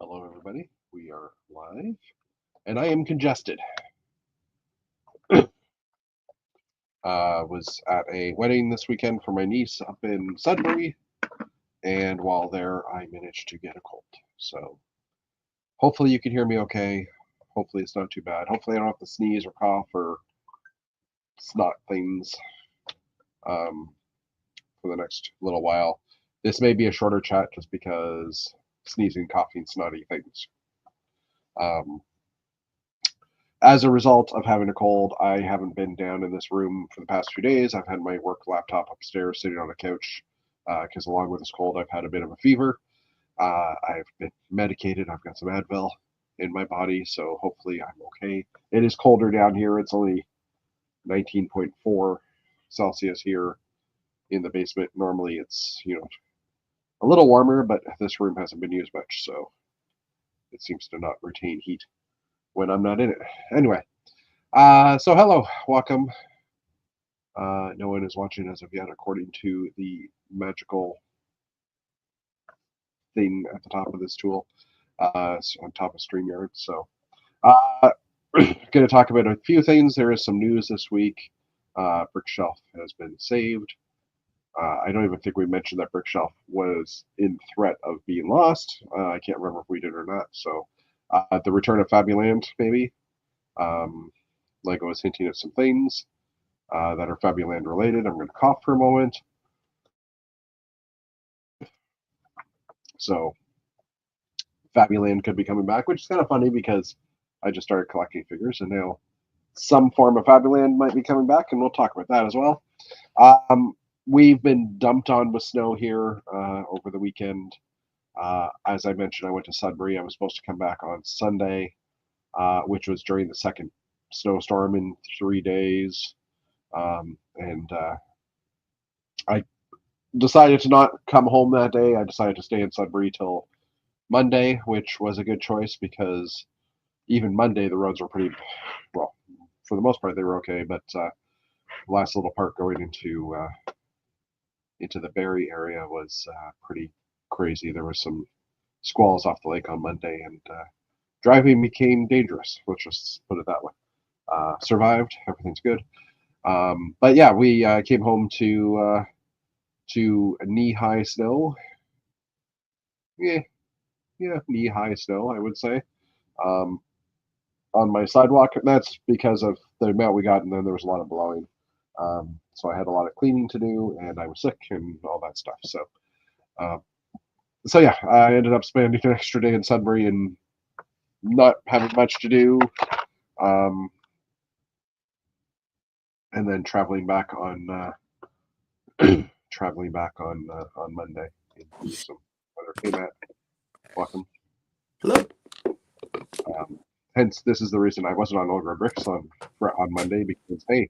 Hello, everybody. We are live, and I am congested. Was at a wedding this weekend for my niece up in Sudbury, and while there, I managed to get a cold. So hopefully you can hear me okay. Hopefully it's not too bad. Hopefully I don't have to sneeze or cough or snot things for the next little while. This may be a shorter chat just because sneezing, coughing, snotty things. As a result of having a cold, I haven't been down in this room for the past few days. I've had my work laptop upstairs sitting on a couch because along with this cold, I've had a bit of a fever. I've been medicated. I've got some Advil in my body, so hopefully I'm okay. It is colder down here. It's only 19.4 Celsius here in the basement. Normally it's, a little warmer, but this room hasn't been used much, so it seems to not retain heat when I'm not in it. Anyway, so hello, welcome. No one is watching as of yet, according to the magical thing at the top of this tool, on top of StreamYard. So, going to talk about a few things. There is some news this week. Brickshelf has been saved. I don't even think we mentioned that Brickshelf was in threat of being lost. I can't remember if we did or not. So, the return of Fabuland, maybe. Lego is hinting at some things that are Fabuland related. I'm going to cough for a moment. So, Fabuland could be coming back, which is kind of funny because I just started collecting figures, and now some form of Fabuland might be coming back, and we'll talk about that as well. We've been dumped on with snow here over the weekend. As I mentioned, I went to Sudbury. I was supposed to come back on Sunday, which was during the second snowstorm in 3 days. And I decided to not come home that day. I decided to stay in Sudbury till Monday, which was a good choice because even Monday the roads were pretty, well, for the most part they were okay, but the last little part going into the Barrie area was pretty crazy. There was some squalls off the lake on Monday, and driving became dangerous. Let's just put it that way. Survived. Everything's good. But yeah, we came home to knee-high snow. Yeah, knee-high snow, I would say, on my sidewalk. And that's because of the amount we got, and then there was a lot of blowing. So I had a lot of cleaning to do, and I was sick and all that stuff. So yeah, I ended up spending an extra day in Sudbury and not having much to do. And then traveling back on Monday into some weather. Hey Matt, welcome. Hello. Hence, this is the reason I wasn't on Ogre Bricks on Monday, because hey,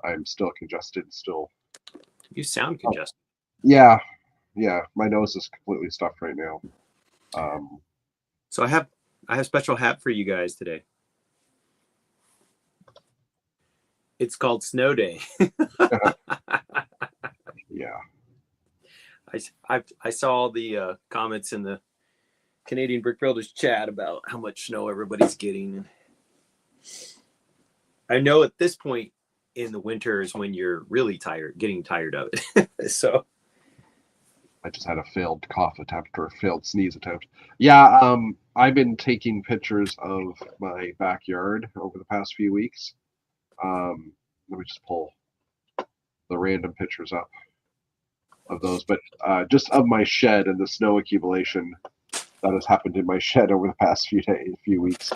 I'm still congested. Still, you sound congested. Yeah, my nose is completely stuffed right now. So I have a special hat for you guys today. It's called Snow Day. Yeah. I saw all the comments in the Canadian Brick Builders chat about how much snow everybody's getting. I know at this point in the winter is when you're really getting tired of it. So I just had a failed cough attempt or a failed sneeze attempt. Yeah, I've been taking pictures of my backyard over the past few weeks. Let me just pull the random pictures up of those, but just of my shed and the snow accumulation that has happened in my shed over the past few weeks.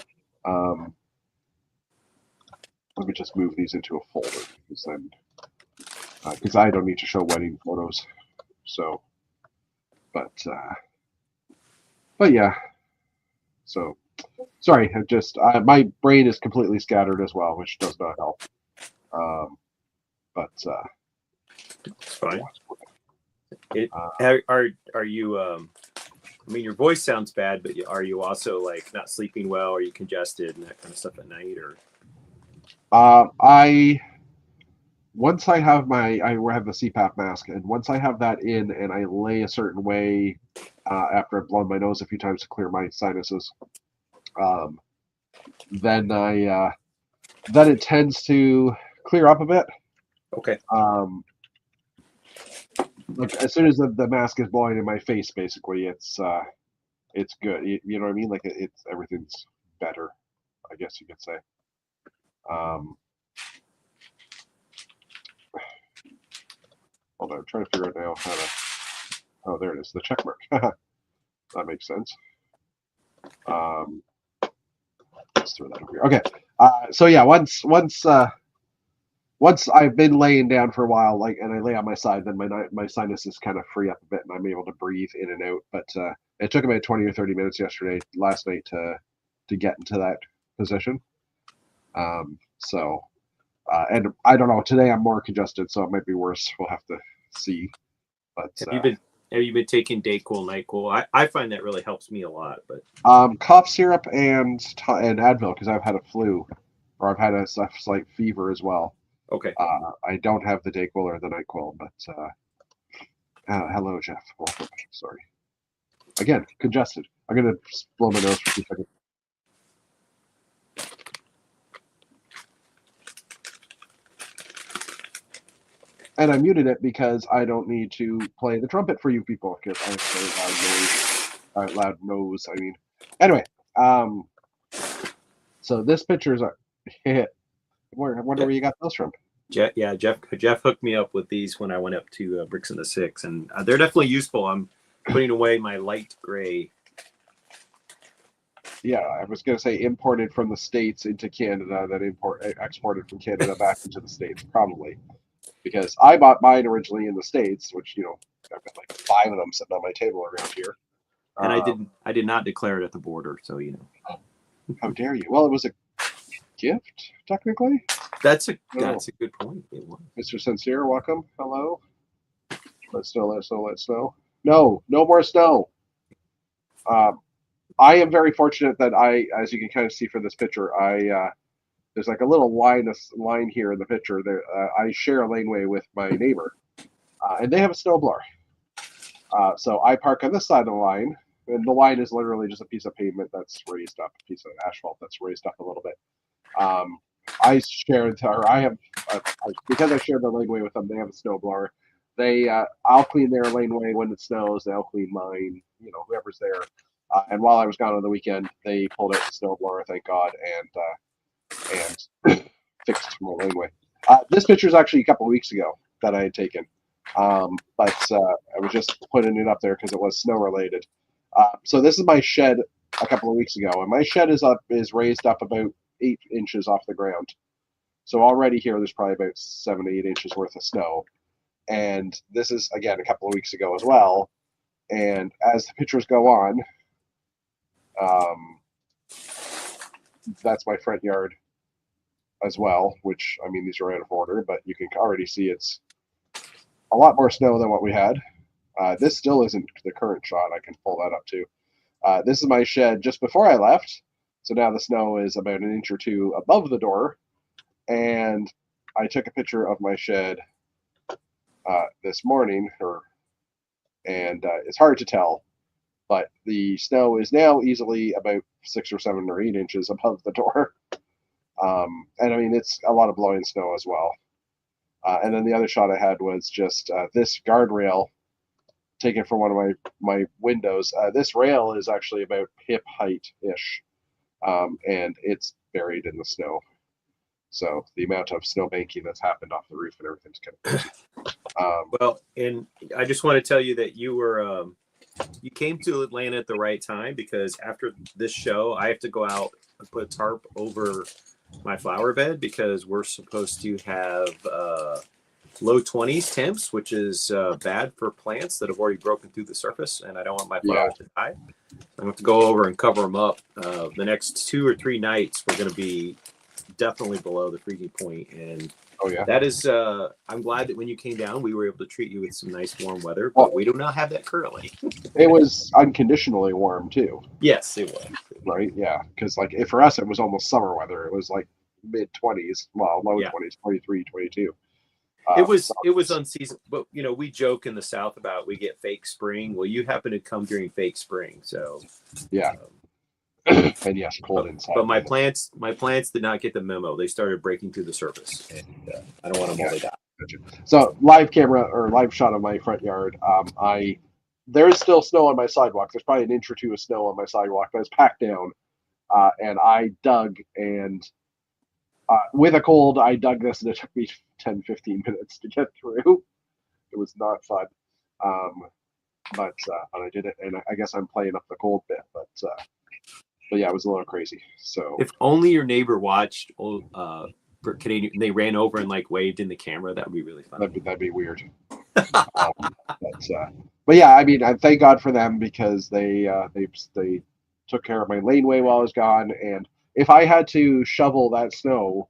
Let me just move these into a folder because I don't need to show wedding photos. So, but yeah. So, sorry, my brain is completely scattered as well, which does not help. But it's fine. Are you? I mean, your voice sounds bad, but are you also like not sleeping well? Are you congested and that kind of stuff at night, or? Once I have I have the CPAP mask, and once I have that in and I lay a certain way after I've blown my nose a few times to clear my sinuses. Then it tends to clear up a bit. Okay. Like as soon as the mask is blowing in my face, basically, it's good. You know what I mean? Like it's everything's better, I guess you could say. Hold on, I'm trying to figure out now how to. Oh, there it is, the check mark. That makes sense. Let's throw that over here. Okay. So yeah, once I've been laying down for a while, like, and I lay on my side, then my sinuses kind of free up a bit, and I'm able to breathe in and out. But it took about 20 or 30 minutes last night, to get into that position. And I don't know. Today I'm more congested, so it might be worse. We'll have to see. But have you been taking Dayquil, NyQuil? I find that really helps me a lot. But cough syrup and Advil, because I've had a flu, or I've had a slight fever as well. Okay. I don't have the Dayquil or the NyQuil, but hello, Jeff. Welcome. Sorry. Again, congested. I'm gonna blow my nose for 2 seconds. And I muted it because I don't need to play the trumpet for you people, because I have a very loud nose. I mean, anyway. So this picture is I wonder where you got those from. Jeff hooked me up with these when I went up to Bricks in the Six, and they're definitely useful. I'm putting away my light gray. Yeah, I was going to say imported from the States into Canada, then exported from Canada back into the States, probably. Because I bought mine originally in the States, which, I've got like 5 of them sitting on my table around here. And I did not declare it at the border, so How dare you? Well, it was a gift, technically. That's a good point. It was. Mr. Sincere, welcome. Hello. Let snow. No more snow. I am very fortunate that as you can kind of see from this picture, there's like a little line here in the picture. There, I share a laneway with my neighbor, and they have a snowblower. So I park on this side of the line, and the line is literally just a piece of pavement that's raised up, a piece of asphalt that's raised up a little bit. Because I share the laneway with them, they have a snowblower. I'll clean their laneway when it snows. They'll clean mine, whoever's there. And while I was gone on the weekend, they pulled out the snowblower, thank God, and fixed my laneway. This picture is actually a couple of weeks ago that I had taken, but I was just putting it up there because it was snow related. So this is my shed a couple of weeks ago, and my shed is raised up about 8 inches off the ground. So already here, there's probably about 7 to 8 inches worth of snow. And this is, again, a couple of weeks ago as well. And as the pictures go on, that's my front yard as well, which, I mean, these are out of order, but you can already see it's a lot more snow than what we had. This still isn't the current shot. I can pull that up too. This is my shed just before I left. So now the snow is about 1 inch or 2 above the door. And I took a picture of my shed this morning, and it's hard to tell, but the snow is now easily about 6 or 7 or 8 inches above the door. And I mean, it's a lot of blowing snow as well. And then the other shot I had was just this guardrail taken from one of my windows. This rail is actually about hip height-ish, and it's buried in the snow. So the amount of snow banking that's happened off the roof and everything's kind of crazy. Well, and I just want to tell you that you came to Atlanta at the right time, because after this show, I have to go out and put a tarp over my flower bed, because we're supposed to have low 20s temps, which is bad for plants that have already broken through the surface, and I don't want my flowers to die. So I'm going to go over and cover them up. The next 2 or 3 nights, we're going to be definitely below the freezing point, and that is I'm glad that when you came down, we were able to treat you with some nice warm weather, but we do not have that currently. It was unconditionally warm too. Yes, it was. Right? Yeah, because like for us, it was almost summer weather. It was like mid 20s, well, low 20s, 23, 22. It was unseasonable, but we joke in the South about we get fake spring. Well, you happen to come during fake spring, so yeah. um, And yes, cold inside. but my plants did not get the memo. They started breaking through the surface, and I don't want them all to die. So live camera or live shot of my front yard. There's still snow on my sidewalk. There's probably an inch or two of snow on my sidewalk, but it's packed down. And I dug, and with a cold, I dug this, and it took me 10, 15 minutes to get through. It was not fun. But I did it, and I guess I'm playing up the cold bit. But yeah, it was a little crazy. So if only your neighbor watched Canadian, they ran over and like waved in the camera. That would be really fun. That'd be weird. But yeah, I mean, I thank God for them because they took care of my laneway while I was gone. And if I had to shovel that snow,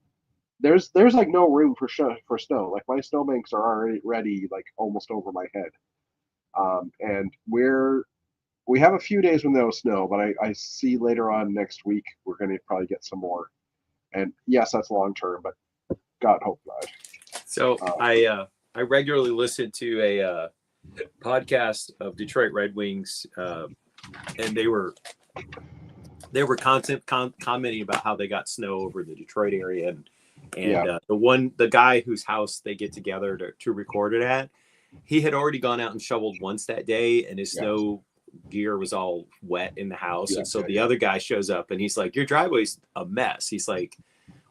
there's like no room for snow. Like my snowbanks are already like almost over my head. And we have a few days with no snow, but I see later on next week we're going to probably get some more. And yes, that's long term, but God hope not. So I regularly listen to a podcast of Detroit Red Wings, and they were commenting about how they got snow over the Detroit area, and the guy whose house they get together to record it at, he had already gone out and shoveled once that day, and his snow gear was all wet in the house. And so the other guy shows up and he's like, your driveway's a mess. He's like,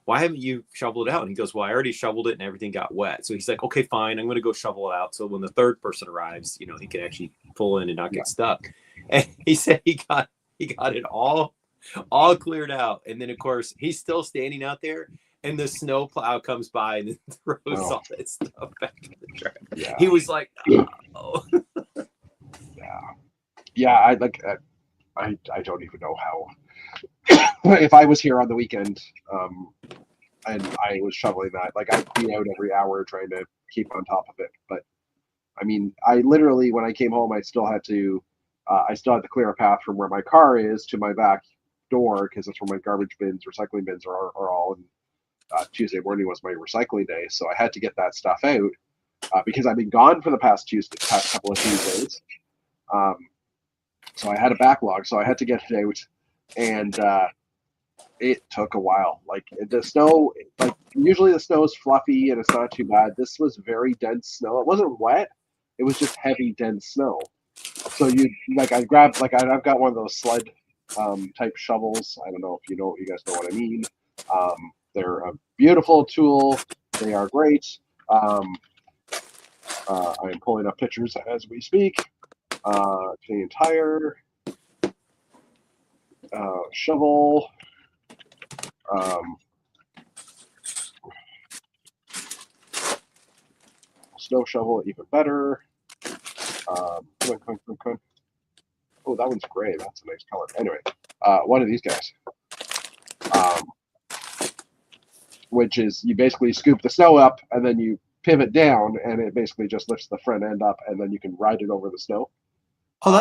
why haven't you shoveled it out? And he goes, well, I already shoveled it and everything got wet. So he's like, okay, fine, I'm going to go shovel it out. So when the third person arrives, he can actually pull in and not get stuck. And he said he got it all cleared out. And then of course he's still standing out there, and the snow plow comes by and then throws all that stuff back in the driveway. Yeah. He was like, oh. Yeah, I don't even know how. If I was here on the weekend, and I was shoveling that, like I'd be out every hour trying to keep on top of it. But I mean, I literally, when I came home, I still had to clear a path from where my car is to my back door, because that's where my garbage bins, recycling bins are all. And Tuesday morning was my recycling day, so I had to get that stuff out because I've been gone for the past couple of Tuesdays. So I had a backlog, so I had to get it out, and it took a while. Like the snow, like usually the snow is fluffy and it's not too bad. This was very dense snow. It wasn't wet; it was just heavy, dense snow. So I've got one of those sled type shovels. I don't know if you guys know what I mean. They're a beautiful tool. They are great. I am pulling up pictures as we speak. Canadian Tire, shovel, snow shovel, even better. Come on. Oh, that one's gray. That's a nice color. Anyway, one of these guys, which is you basically scoop the snow up and then you pivot down, and it basically just lifts the front end up, and then you can ride it over the snow. Oh,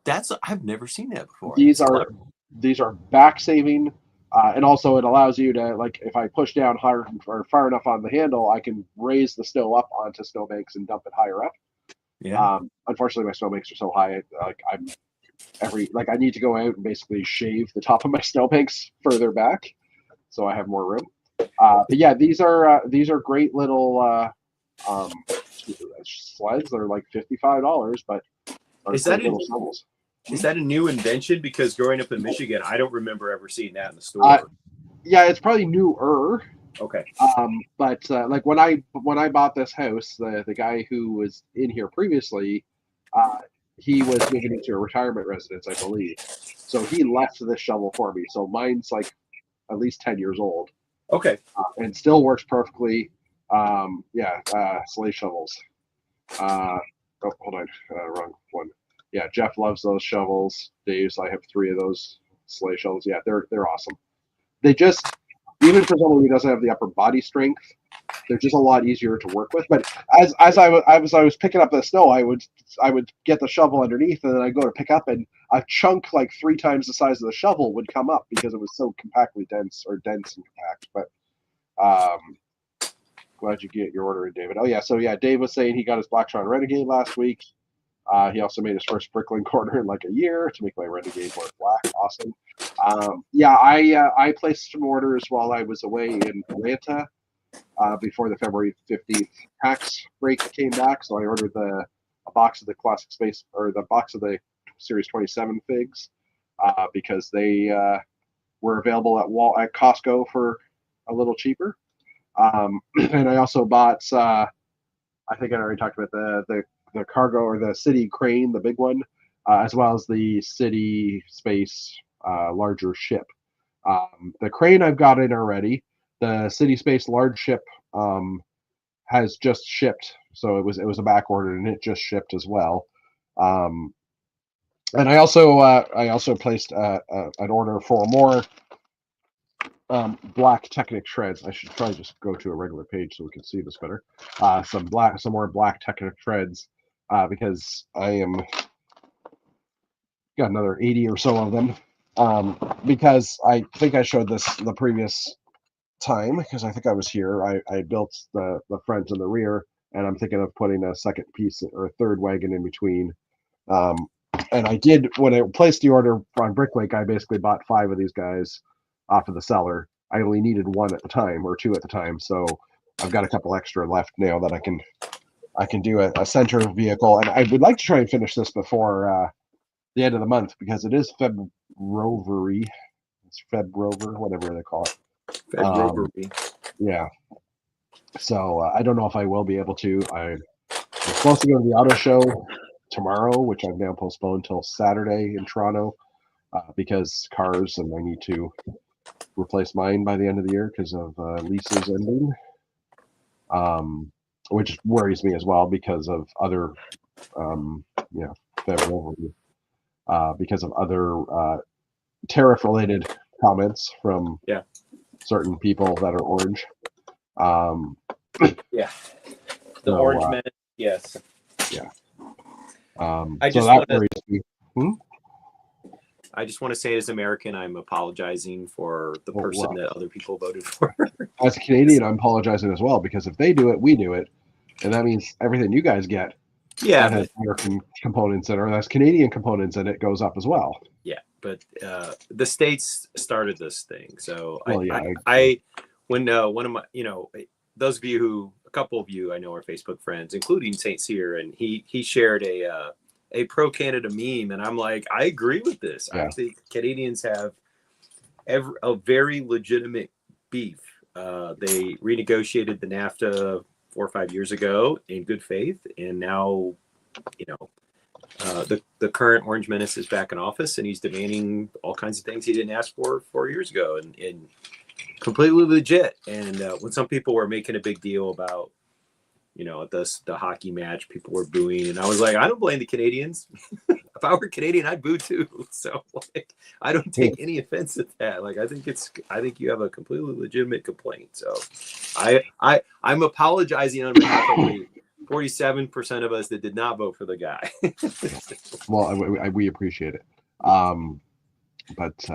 that's I've never seen that before. These are back saving, and also it allows you to, like, if I push down hard or far enough on the handle, I can raise the snow up onto snowbanks and dump it higher up. Yeah. Unfortunately, my snowbanks are so high, I need to go out and basically shave the top of my snowbanks further back, so I have more room. But yeah, these are great little sleds. They're like $55, but is that a new invention? Because growing up in Michigan, I don't remember ever seeing that in the store. Yeah, it's probably newer. Okay. But like when I bought this house, the guy who was in here previously, he was moving into a retirement residence, I believe. So he left this shovel for me. So mine's like at least 10 years old. Okay. And still works perfectly. Sleigh shovels. Hold on, wrong one. Yeah, Jeff loves those shovels. Dave's, I have 3 of those sleigh shovels. Yeah, they're awesome. They just, even for someone who doesn't have the upper body strength, they're just a lot easier to work with. But as I was picking up the snow, I would get the shovel underneath, and then I go to pick up, and a chunk like 3 times the size of the shovel would come up because it was so dense and compact. But Glad you get your order in, David. Oh yeah, so yeah, Dave was saying he got his Blacktron Renegade last week. He also made his first Bricklink order in like a year to make my Renegade more black. Awesome. Yeah, I placed some orders while I was away in Atlanta before the February 15th tax break came back. So I ordered a box of the Classic Space, or the box of the Series 27 figs, because they were available at Costco for a little cheaper. And I also bought, I think I already talked about the cargo or the city crane, the big one, as well as the city space larger ship. The crane I've got in already. The city space large ship has just shipped, so it was a back order and it just shipped as well. And I also placed an order for more black Technic shreds. I should probably just go to a regular page so we can see this better. Some more black Technic shreds, because I am got another 80 or so of them. Because I think I showed this the previous time, because I think I was here. I built the front and the rear, and I'm thinking of putting a second piece or a third wagon in between. And I did, when I placed the order on Bricklink, I basically bought 5 of these guys off of the seller. I only needed 1 at the time, or 2 at the time, so I've got a couple extra left now that I can do a center vehicle, and I would like to try and finish this before the end of the month, because it is February. It's Febrover, whatever they call it. February. Yeah. So I don't know if I will be able to. I'm supposed to go to the auto show tomorrow, which I've now postponed until Saturday in Toronto, because cars, and I need to replace mine by the end of the year because of leases ending, which worries me as well because of other, because of other tariff-related comments from certain people that are orange. Yeah, the orange men. Yes. Yeah. I just so that worries me. I just want to say, as American, I'm apologizing for the person that other people voted for. As a Canadian, I'm apologizing as well, because if they do it, we do it, and that means everything you guys get that has American components in it, or that's Canadian components in it, goes up as well. Yeah, but the states started this thing, so when one of my, those of you who, a couple of you I know are Facebook friends, including Saint Cyr, and he shared a pro Canada meme, and I'm like, I agree with this. I think Canadians have a very legitimate beef. They renegotiated the NAFTA 4 or 5 years ago in good faith, and now, the current Orange Menace is back in office, and he's demanding all kinds of things he didn't ask for 4 years ago, and completely legit. And when some people were making a big deal about, at the hockey match, people were booing, and I was like, I don't blame the Canadians. If I were Canadian, I'd boo too. So I don't take any offense at that. I think you have a completely legitimate complaint. So I'm apologizing on behalf of the 47% of us that did not vote for the guy. Well, we appreciate it. But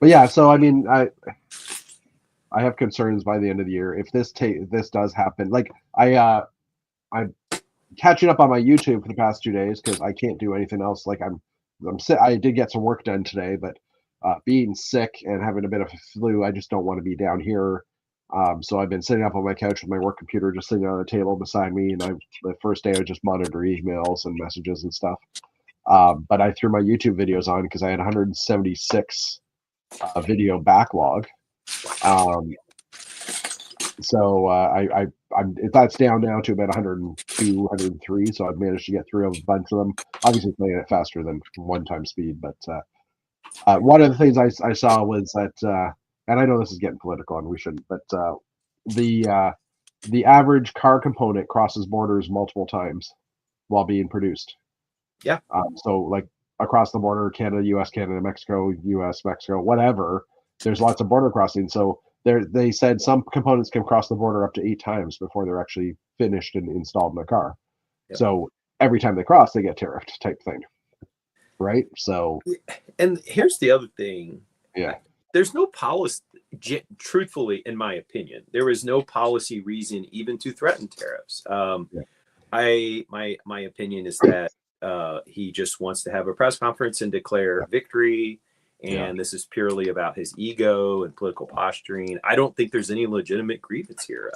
yeah, so I mean, I have concerns by the end of the year if this does happen. Like I'm catching up on my YouTube for the past 2 days because I can't do anything else. Like I'm sick. I did get some work done today, but being sick and having a bit of a flu, I just don't want to be down here. So I've been sitting up on my couch with my work computer, just sitting on a table beside me. And the first day I just monitor emails and messages and stuff. But I threw my YouTube videos on because I had 176 video backlog. So that's down now to about 102, 103. So I've managed to get through a bunch of them. Obviously playing it faster than one-time speed, but one of the things I saw was that, and I know this is getting political and we shouldn't, but the average car component crosses borders multiple times while being produced. Yeah. So like across the border, Canada, US, Canada, Mexico, US, Mexico, whatever, there's lots of border crossing. So they said some components can cross the border up to 8 times before they're actually finished and installed in the car. Yep. So every time they cross, they get tariffed type thing. Right. So, and here's the other thing. Yeah. There's no policy. truthfully, in my opinion, there is no policy reason even to threaten tariffs. Yeah. My opinion is that he just wants to have a press conference and declare victory, and this is purely about his ego and political posturing. I don't think there's any legitimate grievance here.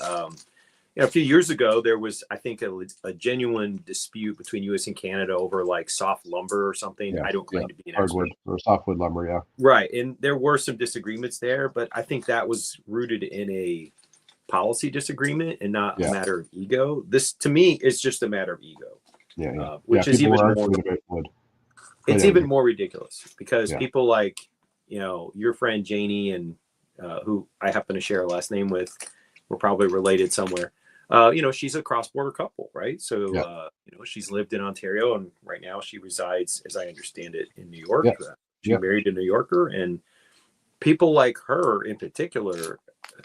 A few years ago, there was, I think, a genuine dispute between U.S. and Canada over like soft lumber or something. I don't claim to be an hardwood expert. or softwood lumber, yeah. Right, and there were some disagreements there, but I think that was rooted in a policy disagreement and not a matter of ego. This, to me, is just a matter of ego. Which is even more. It's even more ridiculous because people like, your friend Janie and who I happen to share a last name with, we're probably related somewhere. She's a cross-border couple, right? So, she's lived in Ontario, and right now she resides, as I understand it, in New York. She married a New Yorker, and people like her in particular,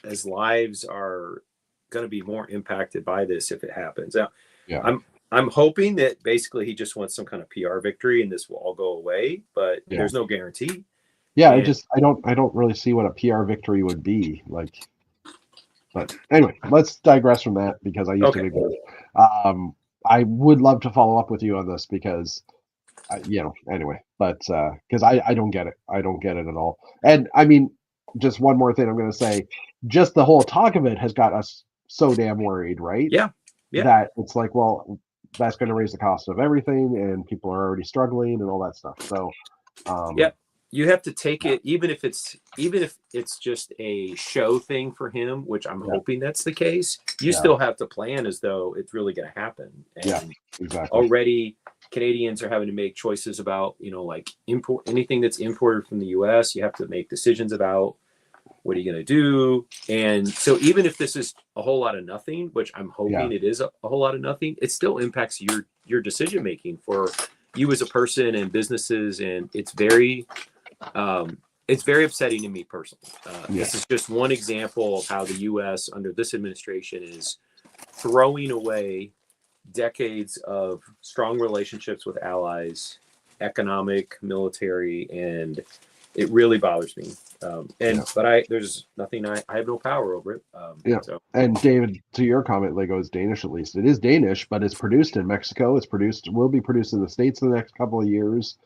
as lives are going to be more impacted by this if it happens. Now, I'm hoping that basically he just wants some kind of PR victory and this will all go away, but there's no guarantee. Yeah, I don't really see what a PR victory would be like. But anyway, let's digress from that because I used to be good. I would love to follow up with you on this because, anyway, but because I don't get it. I don't get it at all. And I mean, just one more thing I'm going to say, just the whole talk of it has got us so damn worried, right? Yeah. That it's like, well, that's going to raise the cost of everything and people are already struggling and all that stuff. So, you have to take it, even if it's just a show thing for him, which I'm hoping that's the case. You still have to plan as though it's really going to happen. And exactly. Already, Canadians are having to make choices about, like anything that's imported from the U.S. You have to make decisions about what are you going to do. And so, even if this is a whole lot of nothing, which I'm hoping it is a whole lot of nothing, it still impacts your decision making for you as a person and businesses, and it's very upsetting to me personally. This is just one example of how the U.S. under this administration is throwing away decades of strong relationships with allies, economic, military, and it really bothers me. But there's nothing, I have no power over it. And David, to your comment, Lego is Danish at least. It is Danish, but it's produced in Mexico. Will be produced in the States in the next couple of years.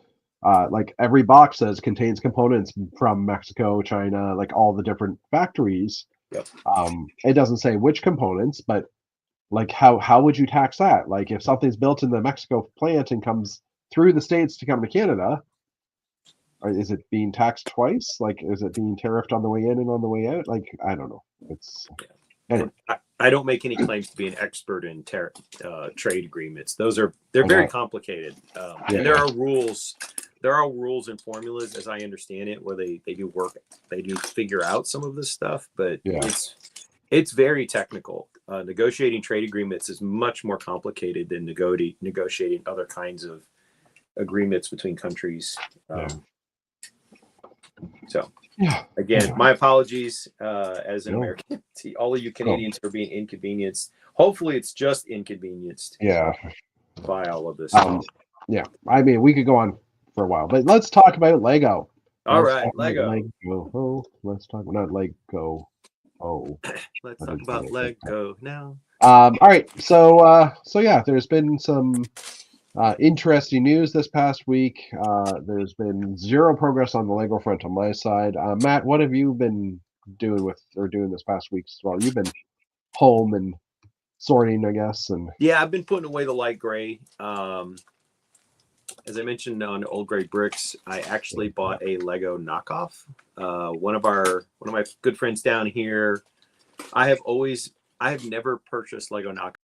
Like every box says contains components from Mexico, China, like all the different factories. It doesn't say which components, but like how would you tax that? Like if something's built in the Mexico plant and comes through the States to come to Canada, is it being taxed twice? Like, is it being tariffed on the way in and on the way out? Like, I don't know. It's anyway. I don't make any claims to be an expert in trade agreements. They're very complicated, and there are rules. There are rules and formulas, as I understand it, where they do figure out some of this stuff, but it's very technical. Negotiating trade agreements is much more complicated than negotiating other kinds of agreements between countries. So, again, my apologies as an American to all of you Canadians for being inconvenienced. Hopefully, it's just inconvenienced by all of this. I mean, we could go on for a while, but let's talk about Lego. All right, Lego. Let's talk about Lego. Let's talk about Lego now. All right, so there's been some interesting news this past week. There's been zero progress on the Lego front on my side. Matt, what have you been doing this past week as well? You've been home and sorting, I guess. And I've been putting away the light gray. As I mentioned on Old Gray Bricks, I actually bought a Lego knockoff. One of my good friends down here. I have never purchased Lego knockoff.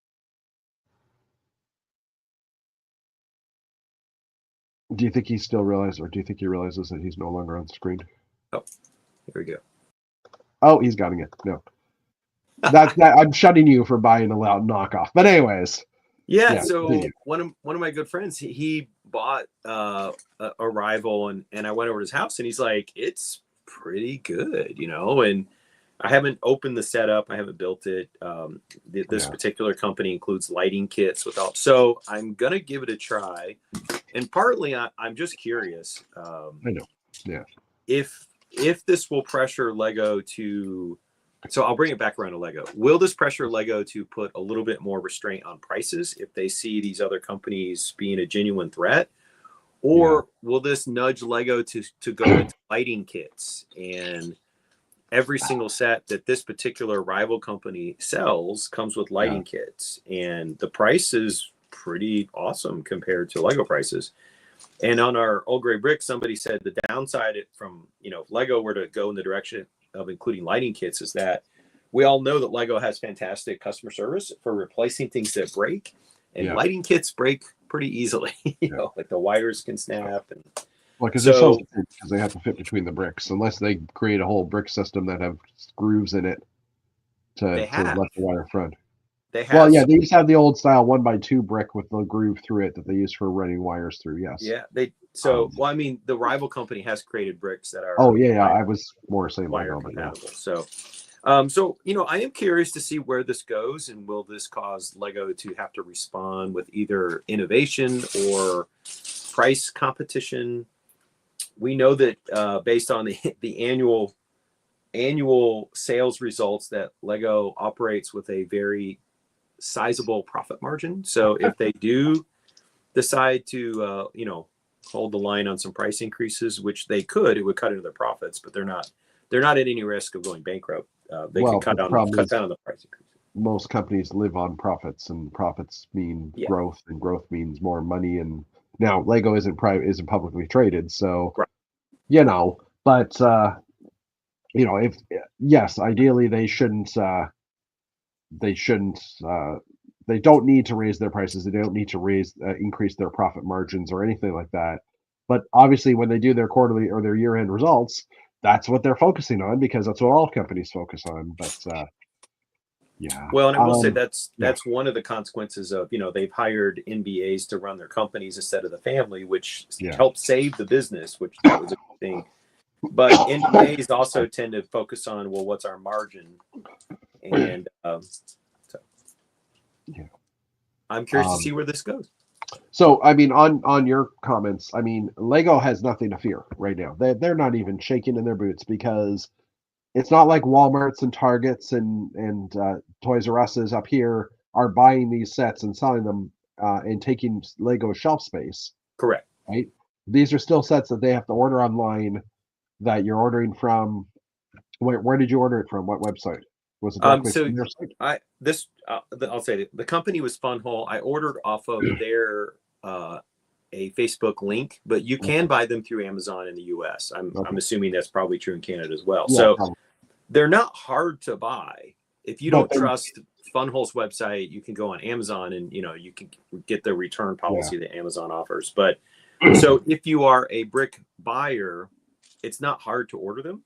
Do you think he still realizes, or do you think he realizes that he's no longer on screen? Oh, here we go. Oh, he's getting it. No, that I'm shutting you for buying a loud knockoff. But anyways, so one of my good friends, he bought a rival, and I went over to his house, and he's like, it's pretty good, and I haven't opened the setup. I haven't built it. This particular company includes lighting kits so I'm going to give it a try. And partly I'm just curious. I know. Yeah. If if this will pressure Lego to, so I'll bring it back around to Lego. Will this pressure Lego to put a little bit more restraint on prices if they see these other companies being a genuine threat? Or will this nudge Lego to go into lighting kits, and every single set that this particular rival company sells comes with lighting kits, and the price is pretty awesome compared to Lego prices. And on our Old Gray Brick, somebody said the downside from, if Lego were to go in the direction of including lighting kits is that we all know that Lego has fantastic customer service for replacing things that break, and lighting kits break pretty easily. Like the wires can snap. And because they're so because they have to fit between the bricks, unless they create a whole brick system that have grooves in it to let the wire front. They have. Well, they used to have the old style 1x2 brick with the groove through it that they use for running wires through. Yes. Yeah. The rival company has created bricks that are. I was more saying wire compatible. So, I am curious to see where this goes, and will this cause Lego to have to respond with either innovation or price competition? We know that based on the annual sales results that Lego operates with a very sizable profit margin. So if they do decide to hold the line on some price increases, which they could, it would cut into their profits, but they're not at any risk of going bankrupt. They can cut down on the price increase. Most companies live on profits, and profits mean growth, and growth means more money. And now Lego isn't publicly traded, so but if ideally they shouldn't. They don't need to raise their prices. They don't need to increase their profit margins or anything like that. But obviously, when they do their quarterly or their year-end results, that's what they're focusing on, because that's what all companies focus on. But well, and I will say that's one of the consequences of they've hired MBAs to run their companies instead of the family, which helped save the business, which that was a good thing. But MBAs also tend to focus on, well, what's our margin? And I'm curious to see where this goes. So, on your comments, Lego has nothing to fear right now. They're not even shaking in their boots, because it's not like Walmarts and Targets and Toys R Us's up here are buying these sets and selling them and taking Lego shelf space. Correct. Right? These are still sets that they have to order online, that you're ordering from. Where did you order it from? What website? Was it from your site? I'll say it. The company was Funhole. I ordered off of their a Facebook link, but you can buy them through Amazon in the US. I'm assuming that's probably true in Canada as well. They're not hard to buy. If you don't trust Funhole's website, you can go on Amazon and you can get the return policy that Amazon offers. But so if you are a brick buyer, it's not hard to order them.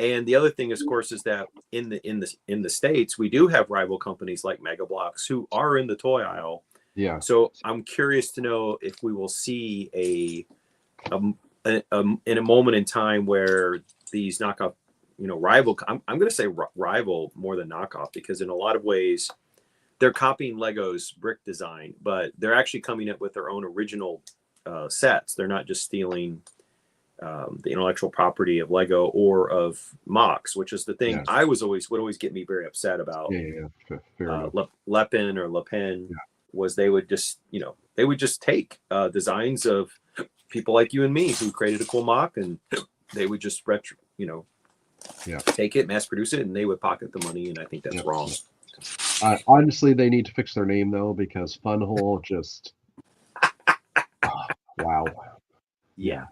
And the other thing, of course, is that in the States, we do have rival companies like Mega Bloks who are in the toy aisle. Yeah. So I'm curious to know if we will see in a moment in time where these knockoff, rival. I'm going to say rival more than knockoff, because in a lot of ways they're copying Lego's brick design, but they're actually coming up with their own original sets. They're not just stealing the intellectual property of Lego or of Mox, which is the thing I would always get me very upset about. Le Pen or Le Pen was they would just take designs of people like you and me who created a cool mock, and they would just take it, mass produce it, and they would pocket the money. And I think that's wrong. Honestly, they need to fix their name though, because Funhole just wow. Yeah.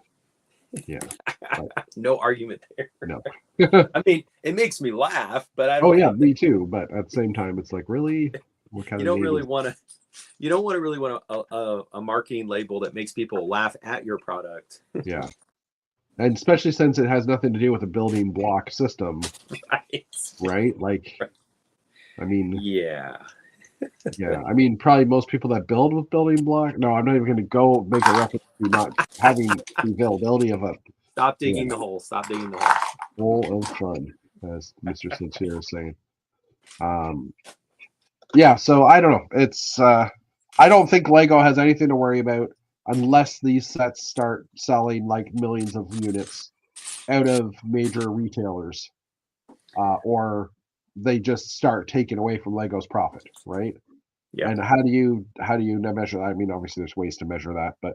But, no argument there. No. It makes me laugh, but I don't. Oh yeah, me too. But at the same time, it's like, really, what kind you don't really want a marketing label that makes people laugh at your product. Yeah. And especially since it has nothing to do with a building block system. Right? Like, yeah. Yeah, probably most people that build with building block. No, I'm not even going to go make a reference to not having the availability of a. Stop digging the hole. Stop digging the hole. Hole of fun, as Mr. Sincere is saying. So I don't know. It's I don't think Lego has anything to worry about unless these sets start selling like millions of units out of major retailers, or they just start taking away from Lego's profit, right? Yeah. And how do you measure that? I mean, obviously there's ways to measure that, but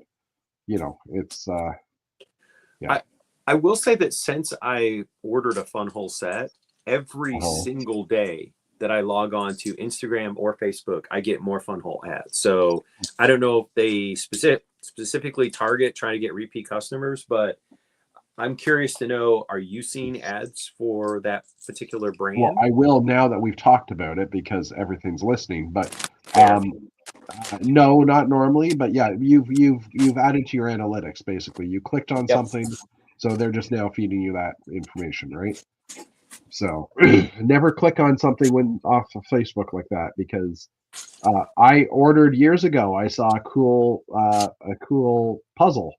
it's yeah. I will say that since I ordered a fun hole set, every Oh, single day that I log on to Instagram or Facebook, I get more fun hole ads. So I don't know if they specifically target trying to get repeat customers, but I'm curious to know, are you seeing ads for that particular well, brand? I will now that we've talked about it because everything's listening. But Fair. no, not normally. But yeah, you've added to your analytics basically. You clicked on Yep. something, so they're just now feeding you that information, right? So never click on something when off of Facebook like that because I ordered years ago. I saw a cool puzzle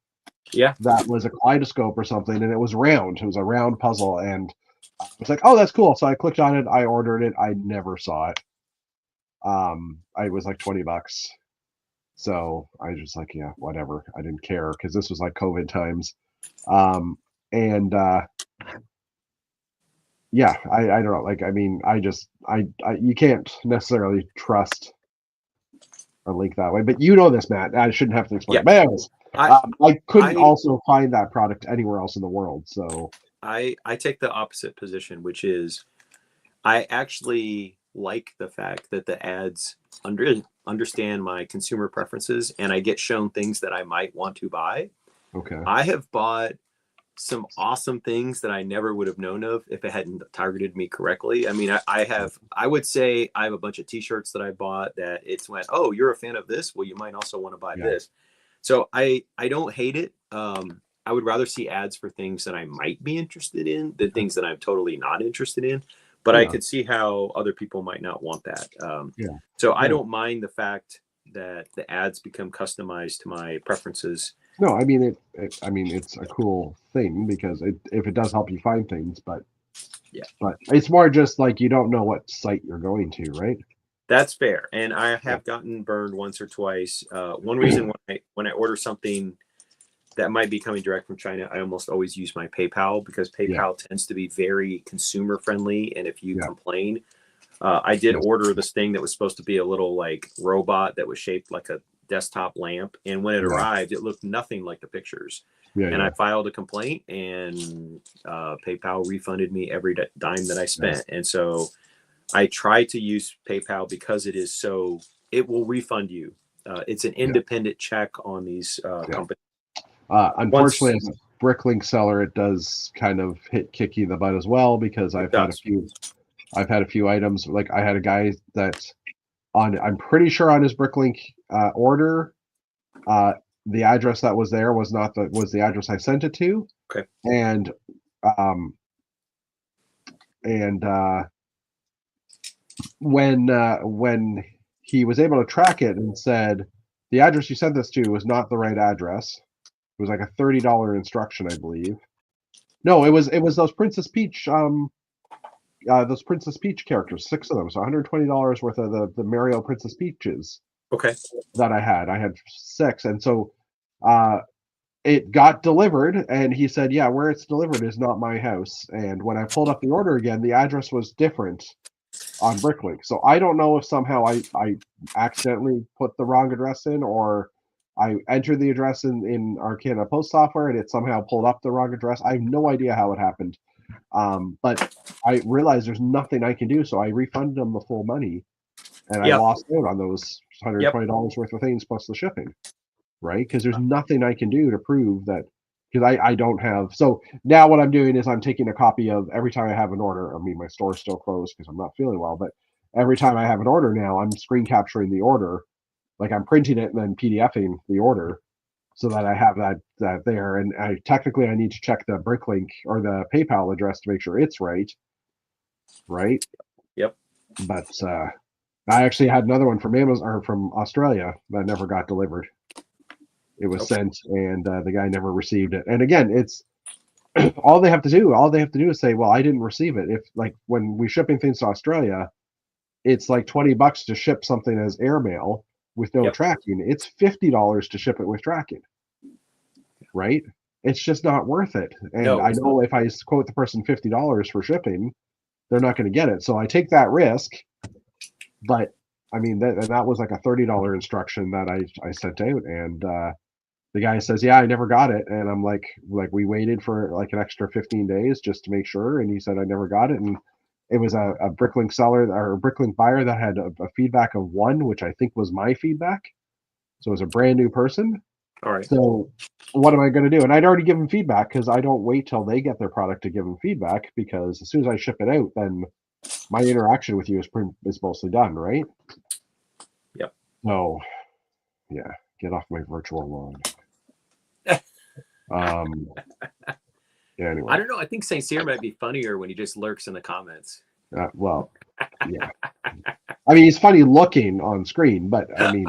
Yeah. that was a kaleidoscope or something, and it was round. It was a round puzzle, and I was like, "Oh, that's cool." So I clicked on it. I ordered it. I never saw it. I was like $20. So I was just like, yeah, whatever. I didn't care because this was like COVID times. And yeah, I don't know. Like, I mean, I you can't necessarily trust a link that way. But you know this, Matt. I shouldn't have to explain Yeah. it. But anyways, I I couldn't I also find that product anywhere else in the world. So I take the opposite position, which is I actually like the fact that the ads understand my consumer preferences and I get shown things that I might want to buy. okay, I have bought some awesome things that I never would have known of if it hadn't targeted me correctly. I mean, I would say I have a bunch of t-shirts that I bought that it's went, oh, you're a fan of this? Well, you might also want to buy yeah, this. So I don't hate it. I would rather see ads for things that I might be interested in than things that I'm totally not interested in. But I yeah, could see how other people might not want that. yeah. So I No, don't mind the fact that the ads become customized to my preferences. no. I mean I mean, it's a cool thing because if it does help you find things, Yeah, but it's more just like you don't know what site you're going to, right? that's fair. And I Yeah, have gotten burned once or twice. One reason when I order something that might be coming direct from China, I almost always use my PayPal because yeah, PayPal tends to be very consumer friendly. And if you yeah, complain, I did yes, order this thing that was supposed to be a little like robot that was shaped like a desktop lamp. And when it yeah, arrived, it looked nothing like the pictures. yeah, And yeah, I filed a complaint, and PayPal refunded me every dime that I yeah, spent. And so I try to use PayPal because it will refund you. It's an yeah, independent check on these yeah. companies. Unfortunately, Once as a Bricklink seller, it does kind of kick you in the butt as well because it does. I've had a few items. Like I had a guy that I'm pretty sure on his Bricklink order, uh, the address that was there was the address I sent it to, Okay. and um, and when he was able to track it and said the address you sent this to was not the right address. It was like a $30 instruction, I believe. No, it was those Princess Peach characters, 6 of them, so $120 worth of the Mario Princess Peaches Okay. that I had. I had 6, and so uh, it got delivered, and he said, "Yeah, where it's delivered is not my house." And when I pulled up the order again, the address was different on Bricklink. So I don't know if somehow I accidentally put the wrong address in, or I entered the address in Arcana Post software and it somehow pulled up the wrong address. I have no idea how it happened. But I realized there's nothing I can do, so I refunded them the full money, and I Yep. lost out on those Yep. $120 worth of things plus the shipping, right? Because there's nothing I can do to prove that because I don't have. So now what I'm doing is I'm taking a copy of every time I have an order. I mean, my store's still closed because I'm not feeling well, but every time I have an order now, I'm screen capturing the order, like I'm printing it and then PDFing the order so that I have that there. And I need to check the Bricklink or the PayPal address to make sure it's right? Yep. But I actually had another one from Amazon or from Australia that never got delivered. It was Okay. sent, and the guy never received it. And again, it's all they have to do. All they have to do is say, "Well, I didn't receive it." If like when we shipping things to Australia, it's like $20 to ship something as airmail with no Yep. tracking. It's $50 to ship it with tracking, right? it's just not worth it. And No, I it's know not. if I quote the person $50 for shipping, they're not going to get it. So I take that risk. But I mean, that was like a $30 instruction that I sent out, and the guy says, "Yeah, I never got it," and I'm like, we waited for like an extra 15 days just to make sure, and he said I never got it, and it was a Bricklink seller or a Bricklink buyer that had a feedback of 1, which I think was my feedback, so it was a brand new person. All right. So what am I going to do? And I'd already given feedback because I don't wait till they get their product to give them feedback, because as soon as I ship it out, then my interaction with you is mostly done, right? Yep. So yeah, get off my virtual lawn. Yeah, anyway. I don't know. I think St. Cyr might be funnier when he just lurks in the comments. Well, yeah. I mean, he's funny looking on screen, but I mean,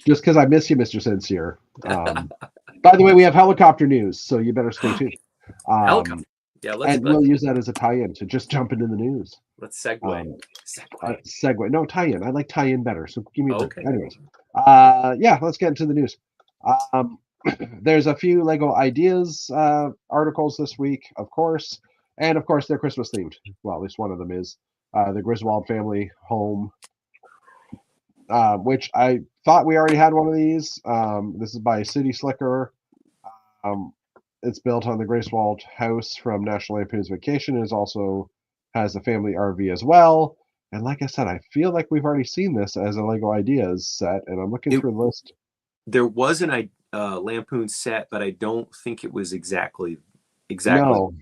just because I miss you, Mr. Sincere. By the way, we have helicopter news, so you better stay tuned. Helicopter. Yeah, and we'll use that as a tie-in to just jump into the news. Let's segue. Segue. No, tie-in. I like tie-in better. So give me a break. Okay. Anyways, yeah, let's get into the news. There's a few Lego ideas articles this week, of course, and of course they're Christmas themed. Well, at least one of them is the Griswold family home, which I thought we already had one of these. This is by City Slicker. It's built on the Griswold house from National Lampoon's Vacation. It also has a family RV as well. And like I said, I feel like we've already seen this as a Lego Ideas set, and I'm looking through the list. There was an Lampoon set, but I don't think it was exactly. No.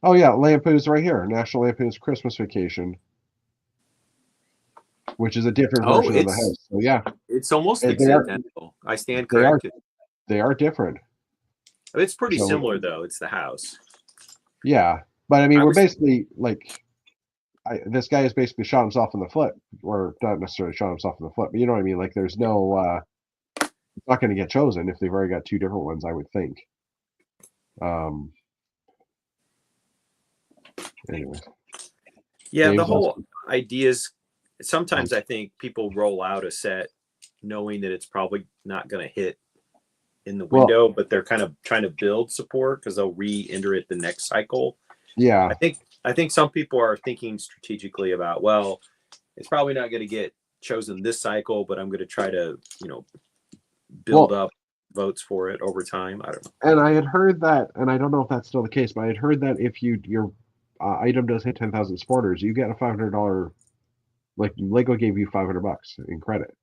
Oh yeah, Lampoon's right here. National Lampoon's Christmas Vacation, which is a different version of the house. So yeah, it's almost identical. I stand corrected. They are different. It's pretty similar though. It's the house. Yeah, but I mean, we're basically like, this guy has basically shot himself in the foot, or not necessarily shot himself in the foot, but you know what I mean. Like, there's no, it's not going to get chosen if they've already got 2 different ones, I would think. Anyway. Yeah, the whole idea is sometimes I think people roll out a set knowing that it's probably not going to hit in the window, but they're kind of trying to build support because they'll re-enter it the next cycle. Yeah, I think some people are thinking strategically about, well, it's probably not going to get chosen this cycle, but I'm going to try to, build up votes for it over time. I don't know. And I had heard that, and I don't know if that's still the case, but I had heard that if your item does hit 10,000 supporters, you get a $500, like Lego gave you $500 in credit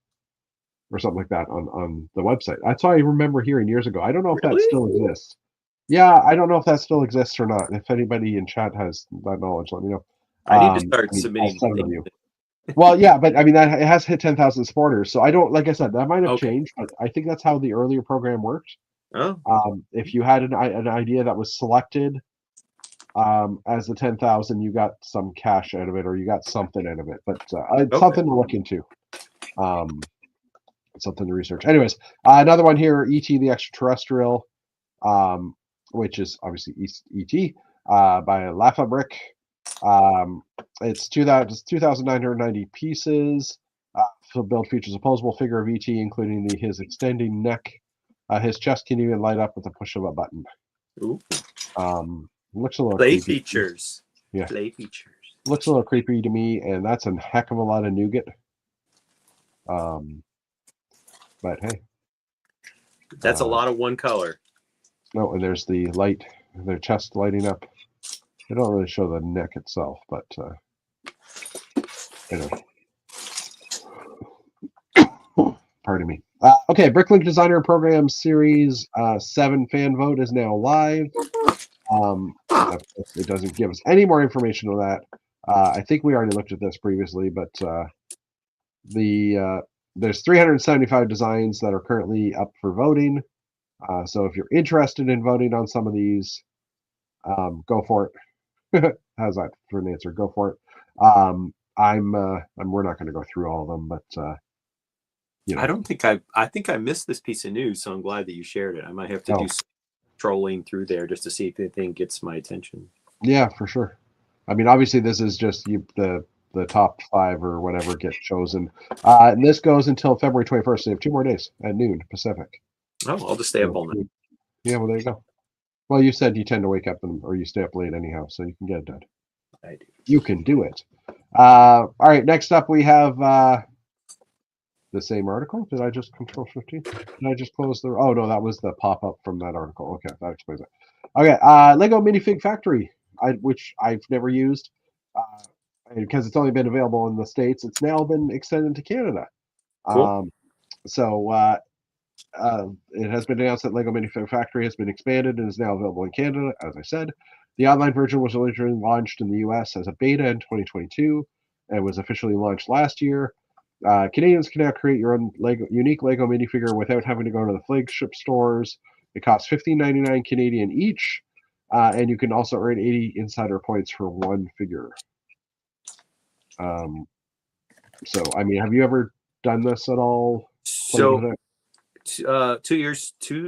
or something like that on the website. That's what I remember hearing years ago. I don't know if that still exists. Yeah, I don't know if that still exists or not. If anybody in chat has that knowledge, let me know. I need to start submitting things. Well, yeah, but I mean, that it has hit 10,000 supporters, so I don't, like I said, that might have changed, but I think that's how the earlier program worked. Oh. If you had an idea that was selected as the 10,000, you got some cash out of it, or you got something out of it. But it's something to look into. Something to research. Anyways, another one here, E.T. the Extraterrestrial, which is obviously E.T. By Lafa Brick. It's 2,990 pieces. The build features a posable figure of E.T., including his extending neck. His chest can even light up with the push of a button. Ooh. Looks a little play creepy. Features. Yeah. Play features. Looks a little creepy to me, and that's a heck of a lot of nougat. But hey. That's a lot of one color. No, and there's the light, their chest lighting up. They don't really show the neck itself, but anyway. Pardon me. Okay, Bricklink Designer Program Series 7 fan vote is now live. It doesn't give us any more information on that. I think we already looked at this previously, but there's 375 designs that are currently up for voting. So if you're interested in voting on some of these, go for it. How's that for an answer? Go for it. We're not going to go through all of them, but I don't think I think I missed this piece of news, so I'm glad that you shared it. I might have to do some trolling through there just to see if anything gets my attention. Yeah, for sure. I mean, obviously this is just the top 5 or whatever get chosen. And this goes until February 21st. So you have 2 more days at noon Pacific. Oh, I'll just stay up all night. Yeah, well, there you go. Well, you said you tend to wake up or you stay up late anyhow, so you can get it done. I do. You can do it. All right, next up we have the same article. Did I just Control 15? Did I just close the? Oh no, that was the pop up from that article. Okay, that explains it. Okay, Lego Minifig Factory, which I've never used because it's only been available in the States. It's now been extended to Canada. Cool. So it has been announced that Lego Minifig Factory has been expanded and is now available in Canada. As I said, the online version was originally launched in the US as a beta in 2022 and was officially launched last year. Canadians can now create your own unique Lego minifigure without having to go to the flagship stores. It costs $15.99 Canadian each, and you can also earn 80 insider points for one figure. So, I mean, have you ever done this at all? So, 2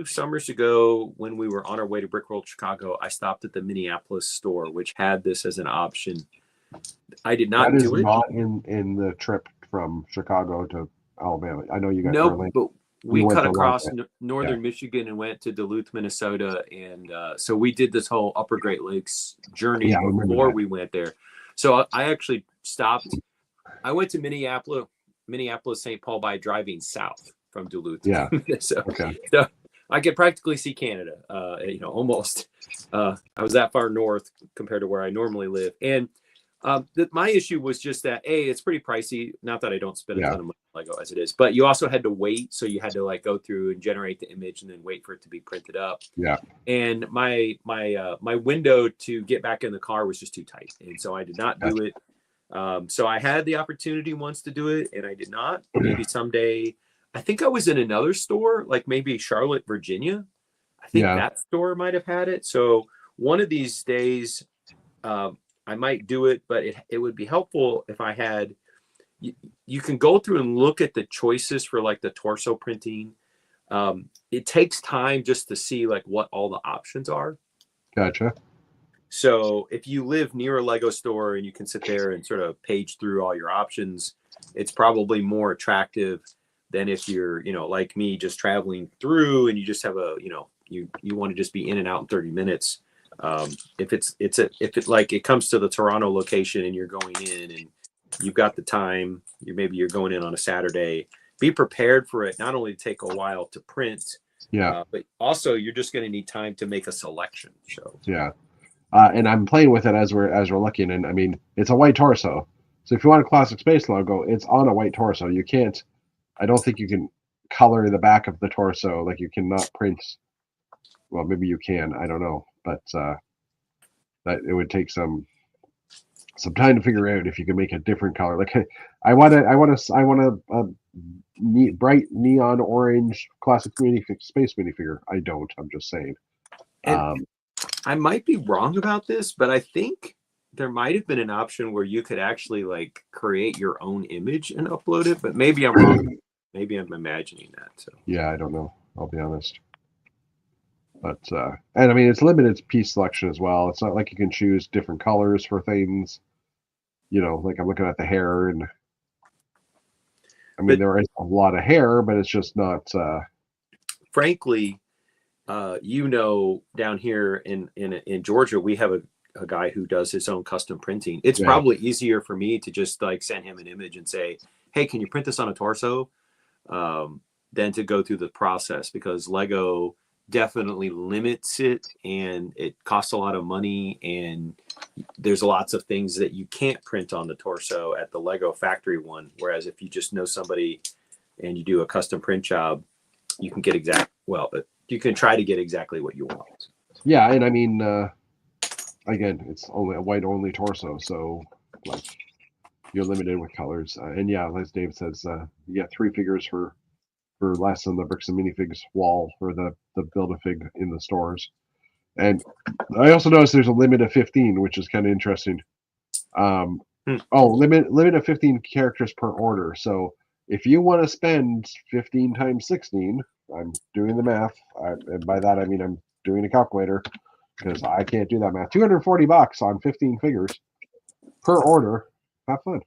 summers ago, when we were on our way to Brickworld Chicago, I stopped at the Minneapolis store, which had this as an option. I did not That is do it. not in the trip from Chicago to Alabama. I know you got No, Orlando. but we cut across Yeah. northern Michigan and went to Duluth, Minnesota, and so we did this whole Upper Great Lakes journey Yeah, I remember before that. we went there. So I actually stopped. I went to Minneapolis, St. Paul by driving south from Duluth. Yeah. so, Okay. so I could practically see Canada. Almost. I was that far north compared to where I normally live, and my issue was just that it's pretty pricey. Not that I don't spend a ton of money on Lego as it is, but you also had to wait. So you had to like go through and generate the image and then wait for it to be printed up. Yeah. And my window to get back in the car was just too tight, and so I did not do it. So I had the opportunity once to do it, and I did not. Maybe someday. I think I was in another store, like maybe Charlotte, Virginia. I think that store might have had it. So one of these days, I might do it, but it would be helpful if I had. You can go through and look at the choices for like the torso printing. It takes time just to see like what all the options are. Gotcha. So if you live near a Lego store and you can sit there and sort of page through all your options, it's probably more attractive than if you're, like me, just traveling through and you just have you want to just be in and out in 30 minutes. If it comes to the Toronto location and you're going in and you've got the time, you're going in on a Saturday, be prepared for it not only to take a while to print, but also you're just going to need time to make a selection. So and I'm playing with it as we're looking, and I mean it's a white torso. So if you want a classic space logo, it's on a white torso. You can't. I don't think you can color the back of the torso. Like you cannot print. Well, maybe you can. I don't know, but that it would take some time to figure out if you can make a different color. Like I want a bright neon orange classic space minifigure. I don't. I'm just saying. I might be wrong about this, but I think there might have been an option where you could actually like create your own image and upload it, but maybe I'm wrong. Maybe I'm imagining that. So yeah, I don't know. I'll be honest. But and I mean it's limited piece selection as well. It's not like you can choose different colors for things. Like I'm looking at the hair, and I mean there is a lot of hair, but it's just not. Frankly, down here in Georgia, we have a guy who does his own custom printing. It's probably easier for me to just like send him an image and say, "Hey, can you print this on a torso?" Than to go through the process, because Lego definitely limits it and it costs a lot of money, and there's lots of things that you can't print on the torso at the Lego factory one. Whereas if you just know somebody and you do a custom print job, you can get you can try to get exactly what you want. Yeah, and I mean, again, it's only a white only torso, so like you're limited with colors. And yeah, as Dave says, you get 3 figures for less than the Bricks and Minifigs wall or the Build-A-Fig in the stores. And I also noticed there's a limit of 15, which is kind of interesting. Limit of 15 characters per order. So if you want to spend 15 times 16, I'm doing the math. And by that I mean I'm doing a calculator because I can't do that math. $240 on 15 figures per order. Have fun.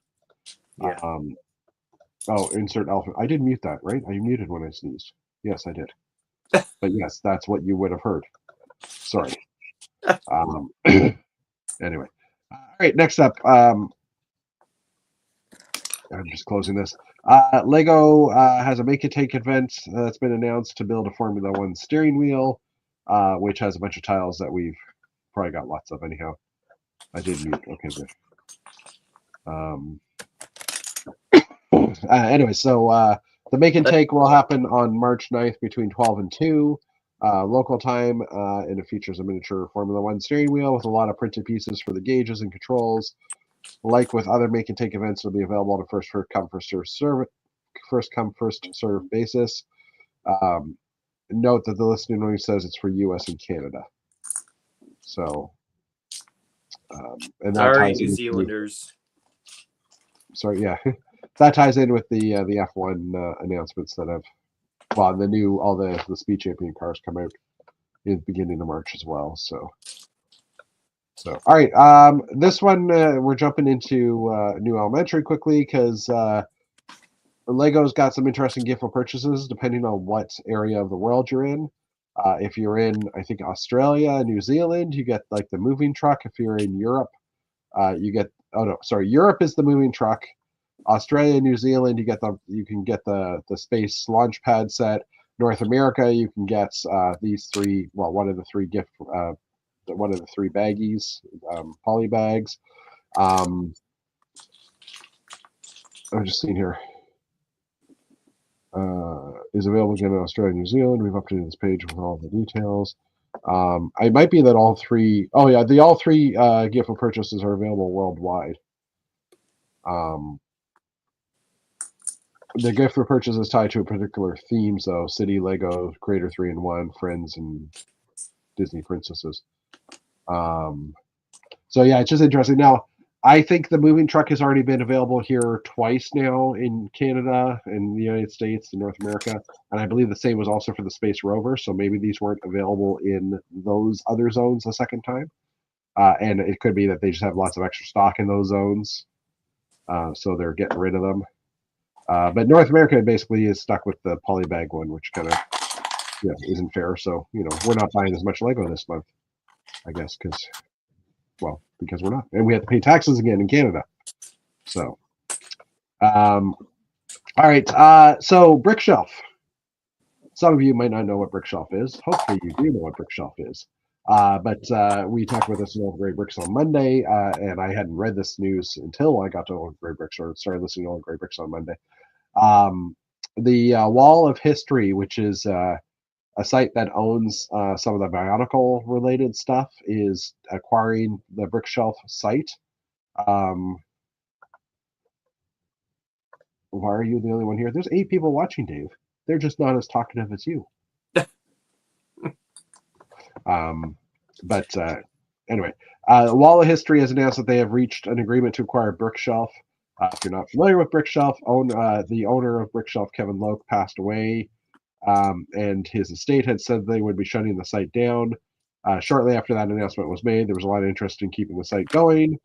Yeah. Insert elephant. I did mute that, right? I muted when I sneezed. Yes, I did. But yes, that's what you would have heard. Sorry. Anyway. All right, next up. I'm just closing this. Lego has a Make It Take event that's been announced to build a Formula One steering wheel, which has a bunch of tiles that we've probably got lots of anyhow. I did mute. Okay, good. Anyway, so the Make and Take will happen on March 9th between 12 and 2 local time, and it features a miniature Formula One steering wheel with a lot of printed pieces for the gauges and controls. Like with other Make and Take events, it'll be available on a first come first serve basis. Note that the listing only says it's for U.S. and Canada. So, and that Sorry, ties New in Zealanders. Sorry, yeah, that ties in with the F1 announcements that have, well, all the speed champion cars come out in the beginning of March as well. So all right, this one we're jumping into New Elementary quickly because Lego's got some interesting gift for purchases depending on what area of the world you're in. If you're in, I think, Australia, New Zealand, you get like the moving truck. If you're in Europe, you get, oh no, sorry, Europe is the moving truck. Australia, New Zealand, you can get the space launch pad set. North America, you can get these three. Well, one of the three baggies, poly bags. I'm just seeing here. Is available again in Australia and New Zealand. We've updated this page with all the details. It might be that all three. Oh yeah, all three gift purchases are available worldwide. The gift for purchase is tied to a particular theme, so City, Lego, Creator 3-in-1, Friends, and Disney Princesses. So yeah, it's just interesting. Now, I think the moving truck has already been available here twice now in Canada, in the United States, in North America, and I believe the same was also for the Space Rover. So maybe these weren't available in those other zones the second time, and it could be that they just have lots of extra stock in those zones, so they're getting rid of them. But North America basically is stuck with the polybag one, which kind of isn't fair. So we're not buying as much Lego this month, I guess, because we're not, and we have to pay taxes again in Canada. So, all right. So Brickshelf. Some of you might not know what Brickshelf is. Hopefully, you do know what Brickshelf is. But we talked about this in Old Grey Bricks on Monday, and I hadn't read this news until I got to Old Grey Bricks or started listening to Old Grey Bricks on Monday. The Wall of History, which is a site that owns some of the Bionicle related stuff, is acquiring the Brickshelf site. Why are you the only one here? There's 8 people watching, Dave. They're just not as talkative as you. Anyway, Wall of History has announced that they have reached an agreement to acquire Brickshelf. If you're not familiar with Brickshelf, the owner of Brickshelf, Kevin Loke, passed away, and his estate had said they would be shutting the site down. Shortly after that announcement was made, there was a lot of interest in keeping the site going,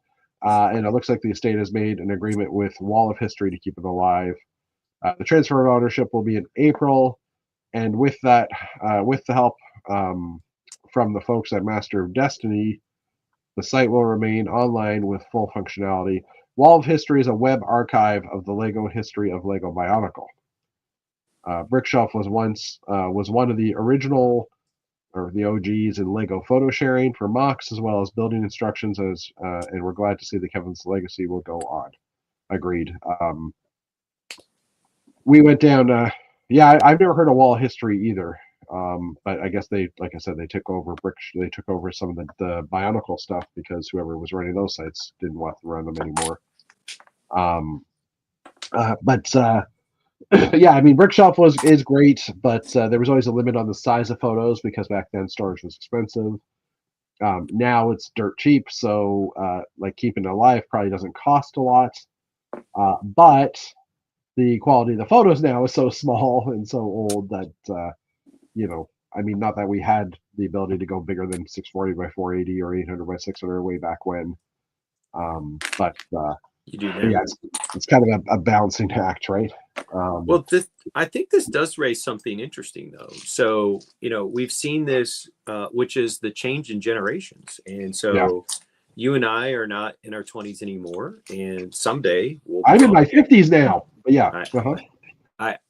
and it looks like the estate has made an agreement with Wall of History to keep it alive. The transfer of ownership will be in April, and with that, with the help from the folks at Master of Destiny, the site will remain online with full functionality. Wall of History is a web archive of the Lego history of Lego Bionicle. Brickshelf was one of the original, or the OGs, in Lego photo sharing for mocks as well as building instructions. And we're glad to see that Kevin's legacy will go on. Agreed. We went down. I've never heard of Wall of History either. But I guess like I said, they took over They took over some of the Bionicle stuff because whoever was running those sites didn't want to run them anymore. Yeah, I mean, Brickshelf is great, but there was always a limit on the size of photos because back then storage was expensive. Now it's dirt cheap, so like keeping it alive probably doesn't cost a lot. But the quality of the photos now is so small and so old that I mean, not that we had the ability to go bigger than 640 by 480 or 800 by 600 way back when, but You do But now. yeah, it's kind of a balancing act, right? Well, I think this does raise something interesting, though. So, we've seen this, which is the change in generations. And yeah, so you and I are not in our 20s anymore. And someday we'll be I'm in gone. my 50s now. But yeah, I, uh-huh.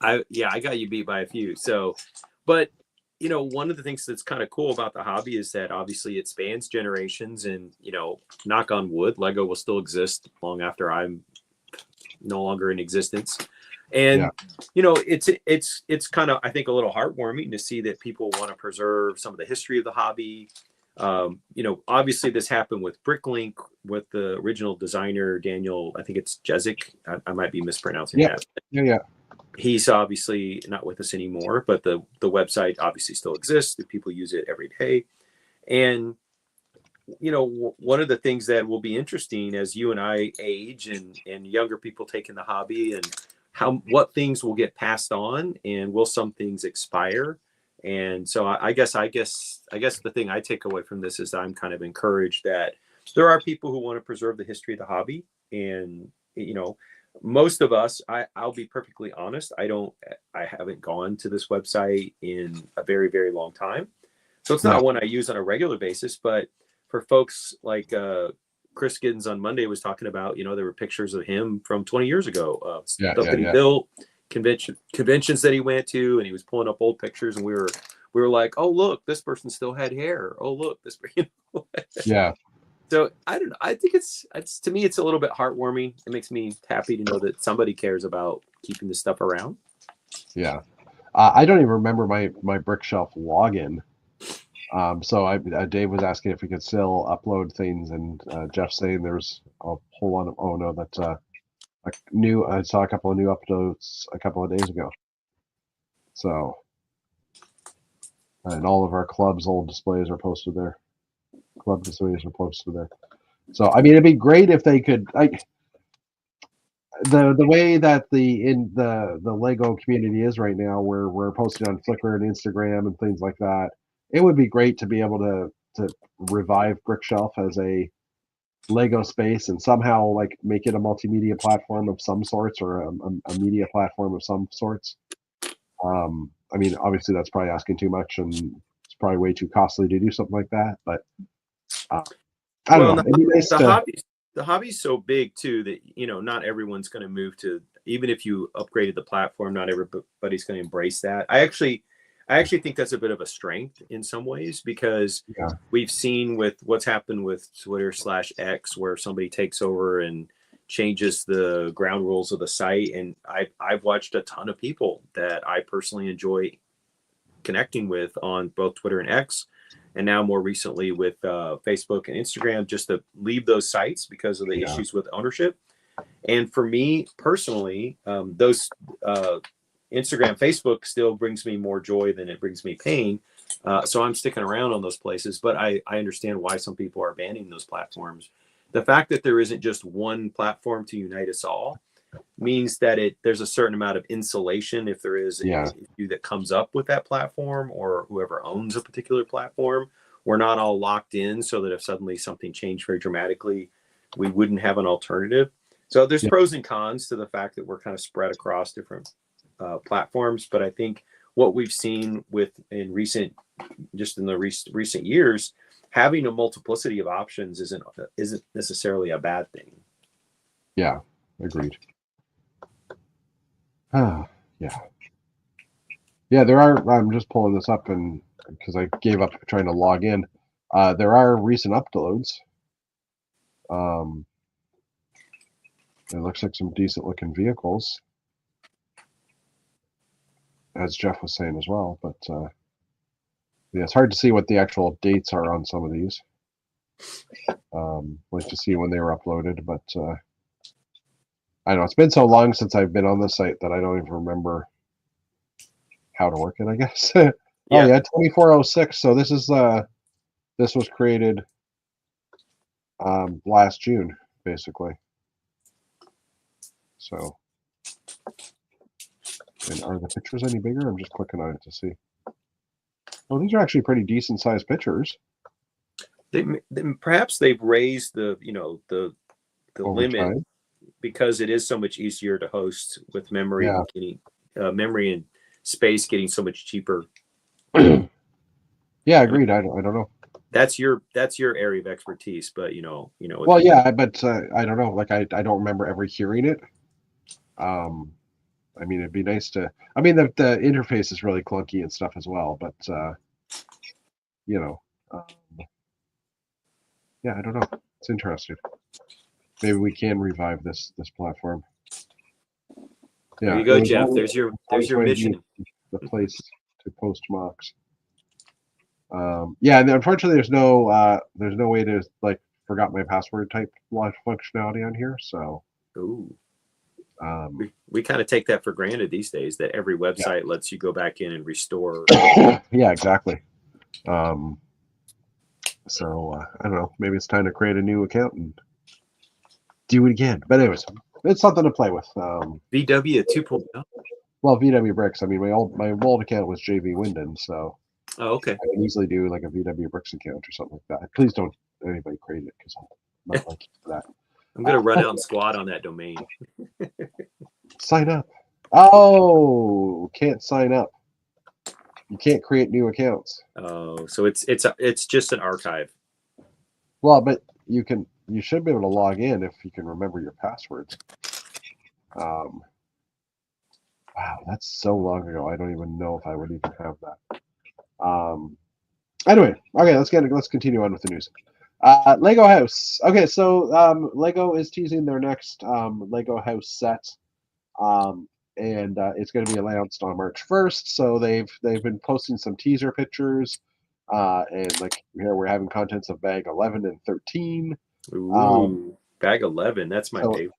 I got you beat by a few. So, but, one of the things that's kind of cool about the hobby is that obviously it spans generations and, knock on wood, Lego will still exist long after I'm no longer in existence. Yeah, And it's kind of, I think, a little heartwarming to see that people want to preserve some of the history of the hobby. Obviously this happened with Bricklink with the original designer Daniel, I think it's Jezik. I might be mispronouncing yeah, that. yeah. He's obviously not with us anymore, but the website obviously still exists. People use it every day. And one of the things that will be interesting as you and I age and younger people take in the hobby, and what things will get passed on, and will some things expire. And so I guess the thing I take away from this is I'm kind of encouraged that there are people who want to preserve the history of the hobby. And most of us, I'll be perfectly honest, I haven't gone to this website in a very, very long time. So it's Yeah. not one I use on a regular basis, but for folks like Chris Giddens on Monday was talking about, there were pictures of him from 20 years ago, Yeah, stuff that he built, conventions that he went to, and he was pulling up old pictures, and we were like, oh look, this person still had hair. Oh look, this. yeah, So I don't know. I think it's to me it's a little bit heartwarming. It makes me happy to know that somebody cares about keeping this stuff around. yeah. I don't even remember my Brickshelf login. So Dave was asking if we could still upload things, and Jeff saying there's a whole lot of. Oh no, that's I saw a couple of new uploads a couple of days ago. So, and all of our club's old displays are posted there. Club displays are posted there. So I mean, it'd be great if they could. The way that the Lego community is right now, where we're posting on Flickr and Instagram and things like that, it would be great to be able to revive Brickshelf as a Lego space and somehow like make it a multimedia platform of some sorts, or a media platform of some sorts. I mean, obviously that's probably asking too much, and it's probably way too costly to do something like that. But I don't know. It'd be nice to. The hobby's so big too that not everyone's going to move to. Even if you upgraded the platform, not everybody's going to embrace that. I actually think that's a bit of a strength in some ways, because Yeah. we've seen with what's happened with Twitter/X, where somebody takes over and changes the ground rules of the site. And I've watched a ton of people that I personally enjoy connecting with on both Twitter and X, and now more recently with Facebook and Instagram, just to leave those sites because of the issues with ownership. And for me personally, those Instagram, Facebook still brings me more joy than it brings me pain. So I'm sticking around on those places, but I understand why some people are banning those platforms. The fact that there isn't just one platform to unite us all means that there's a certain amount of insulation if there is an issue that comes up with that platform, or whoever owns a particular platform. We're not all locked in, so that if suddenly something changed very dramatically, we wouldn't have an alternative. So there's pros and cons to the fact that we're kind of spread across different platforms. But I think what we've seen in the recent years, having a multiplicity of options isn't necessarily a bad thing. Yeah, agreed. Yeah. Yeah, there are. I'm just pulling this up, and because I gave up trying to log in, there are recent uploads. It looks like some decent looking vehicles, as Jeff was saying as well. But yeah, it's hard to see what the actual dates are on some of these. Like to see when they were uploaded, but I know it's been so long since I've been on the site that I don't even remember how to work it, I guess. Oh yeah, 2406. So this was created last June, basically. So, and are the pictures any bigger? I'm just clicking on it to see. Oh, these are actually pretty decent sized pictures. Perhaps they've raised the Over limit time. because it is so much easier to host with memory Yeah. and getting memory and space getting so much cheaper. Yeah, agreed. I don't know. That's your area of expertise, but Well, yeah, but I don't know. Like I don't remember ever hearing it. I mean, it'd be nice to. I mean, the interface is really clunky and stuff as well, but you know, um, yeah, I don't know. It's interesting. Maybe we can revive this platform. Yeah, there you go, it was Jeff. always There's your going to be mission. the place to post mocks. Yeah, and unfortunately, there's no way to like forgot my password type functionality on here. So, Ooh. um, We kind of take that for granted these days that every yeah. website lets you go back in and restore. Yeah, exactly. So I don't know. Maybe it's time to create a new account and do it again. But anyways, it's something to play with. VW 2.0. Well, VW Bricks. I mean, my old account was JV Winden, so Oh, okay. I can easily do like a VW Bricks account or something like that. Please don't anybody create it because I'm not like that. I'm gonna run out and squat on that domain. Sign up. Oh, can't sign up. You can't create new accounts. Oh, so it's just an archive. Well, but you should be able to log in if you can remember your passwords. Wow, that's so long ago. I don't even know if I would even have that. Anyway, okay, let's continue on with the news. Lego House. Okay, so Lego is teasing their next Lego House set, and it's going to be announced on March 1st. So they've been posting some teaser pictures, and like here we're having contents of bag 11 and 13. Ooh, bag 11. That's my So favorite.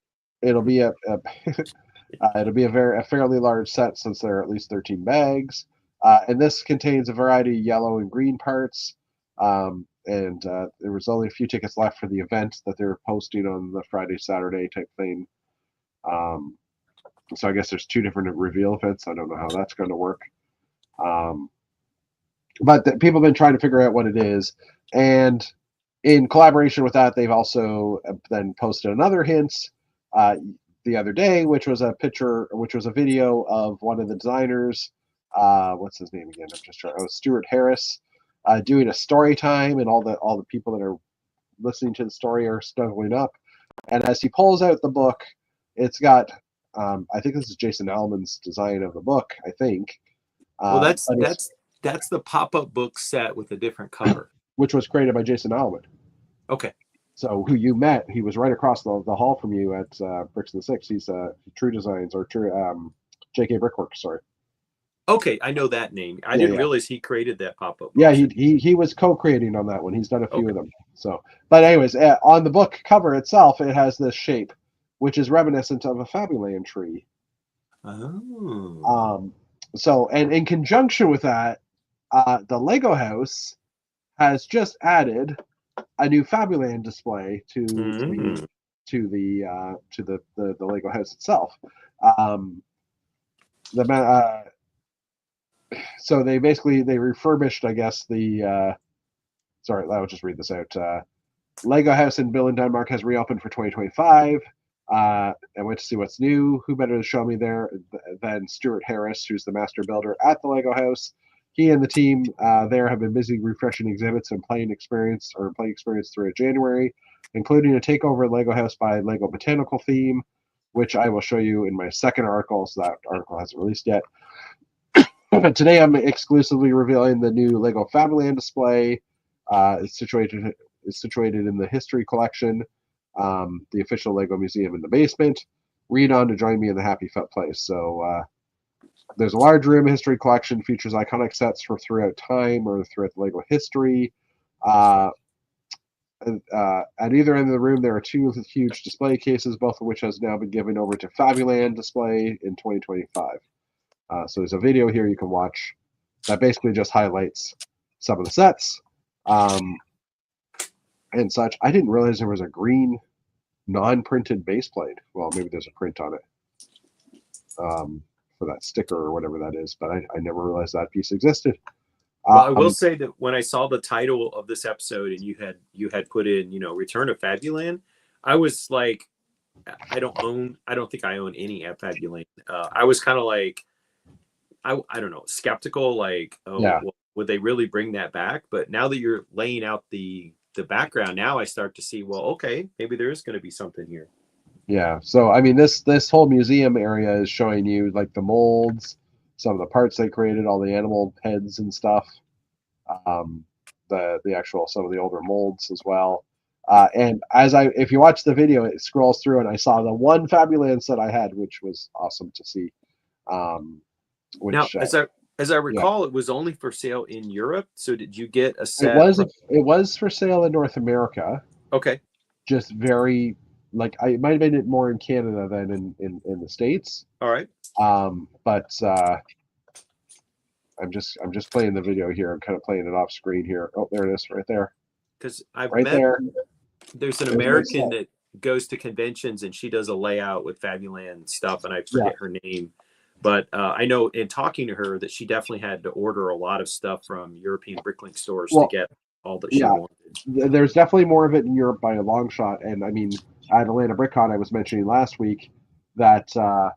it'll be it'll be a fairly large set since there are at least 13 bags. And this contains a variety of yellow and green parts. And there was only a few tickets left for the event that they were posting on the Friday, Saturday type thing. So I guess there's two different reveal events. I don't know how that's going to work. But people have been trying to figure out what it is. And in collaboration with that, they've also then posted another hint the other day, which was a video of one of the designers. What's his name again? I'm just trying. Oh, Stuart Harris, doing a story time, and all the people that are listening to the story are snuggling up. And as he pulls out the book, it's got. I think this is Jason Allman's design of the book. I think. Well, that's the pop-up book set with a different cover, which was created by Jason Allman. Okay. So who you met, he was right across the hall from you at Bricks and the Six. He's True Designs or True JK Brickworks. Sorry. Okay, I know that name. I didn't realize he created that pop-up. Yeah, he was co-creating on that one. He's done a few of them. So, but anyways, on the book cover itself, it has this shape, which is reminiscent of a Fabuland tree. Oh. So, and in conjunction with that, the Lego House has just added a new Fabuland display to the Lego House itself. So they refurbished, I guess, sorry, I'll just read this out. Lego House in Billund, Denmark has reopened for 2025. I went to see what's new. Who better to show me there than Stuart Harris, who's the master builder at the Lego House. He and the team there have been busy refreshing exhibits and playing experience throughout January, including a takeover at Lego House by Lego Botanical Theme, which I will show you in my second article. So that article hasn't released yet. But today I'm exclusively revealing the new Lego Fabuland display. It's situated in the History Collection, the official Lego museum in the basement. Read on to join me in the Happy Fut place. So there's a large room. History Collection features iconic sets from throughout time or throughout the Lego history. At either end of the room, there are two huge display cases, both of which has now been given over to Fabuland display in 2025. So there's a video here you can watch that basically just highlights some of the sets and such. I didn't realize there was a green non-printed base plate. Well, maybe there's a print on it for that sticker or whatever that is, but I never realized that piece existed. Well, I will say that when I saw the title of this episode and you had put in, Return of Fabuland, I was like, I don't think I own any at Fabuland. I was kind of like, I don't know, skeptical, like, oh, Yeah. well, would they really bring that back? But now that you're laying out the background, now I start to see, well, okay, maybe there is going to be something here. Yeah. So I mean, this whole museum area is showing you like the molds, some of the parts they created, all the animal heads and stuff. Um, the actual some of the older molds as well. And if you watch the video, it scrolls through, and I saw the one Fabuland set I had, which was awesome to see. Um, Now, which as I yeah, recall, it was only for sale in Europe. So did you get a it set was from? it was for sale in North America. Okay, Just very like it might have been it more in Canada than in the States. all right, But I'm just playing the video here. I'm kind of playing it off screen here. Oh, there it is, right there, because I've right met. there. There's an There's my American set. that goes to conventions and she does a layout with Fabuland stuff, and I Yeah. forget her name. But I know in talking to her that she definitely had to order a lot of stuff from European Bricklink stores to Well, get all that she yeah. wanted. There's definitely more of it in Europe by a long shot. And I mean, at Atlanta BrickCon, I was mentioning last week that I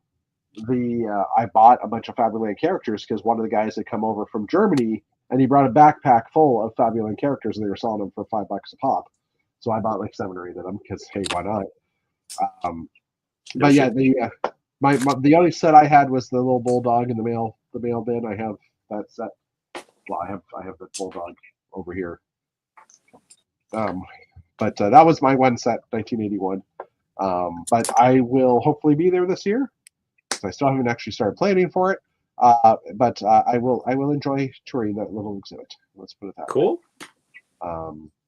bought a bunch of Fabuland characters because one of the guys had come over from Germany and he brought a backpack full of Fabuland characters and they were selling them for $5 a pop. So I bought like 7 or 8 of them because hey, why not? No But yeah, shit. the only set I had was the little bulldog in the mail bin. I have that set. Well, I have the bulldog over here. But that was my one set, 1981. But I will hopefully be there this year. I still haven't actually started planning for it. But I will enjoy touring that little exhibit. Let's put it that way. Cool.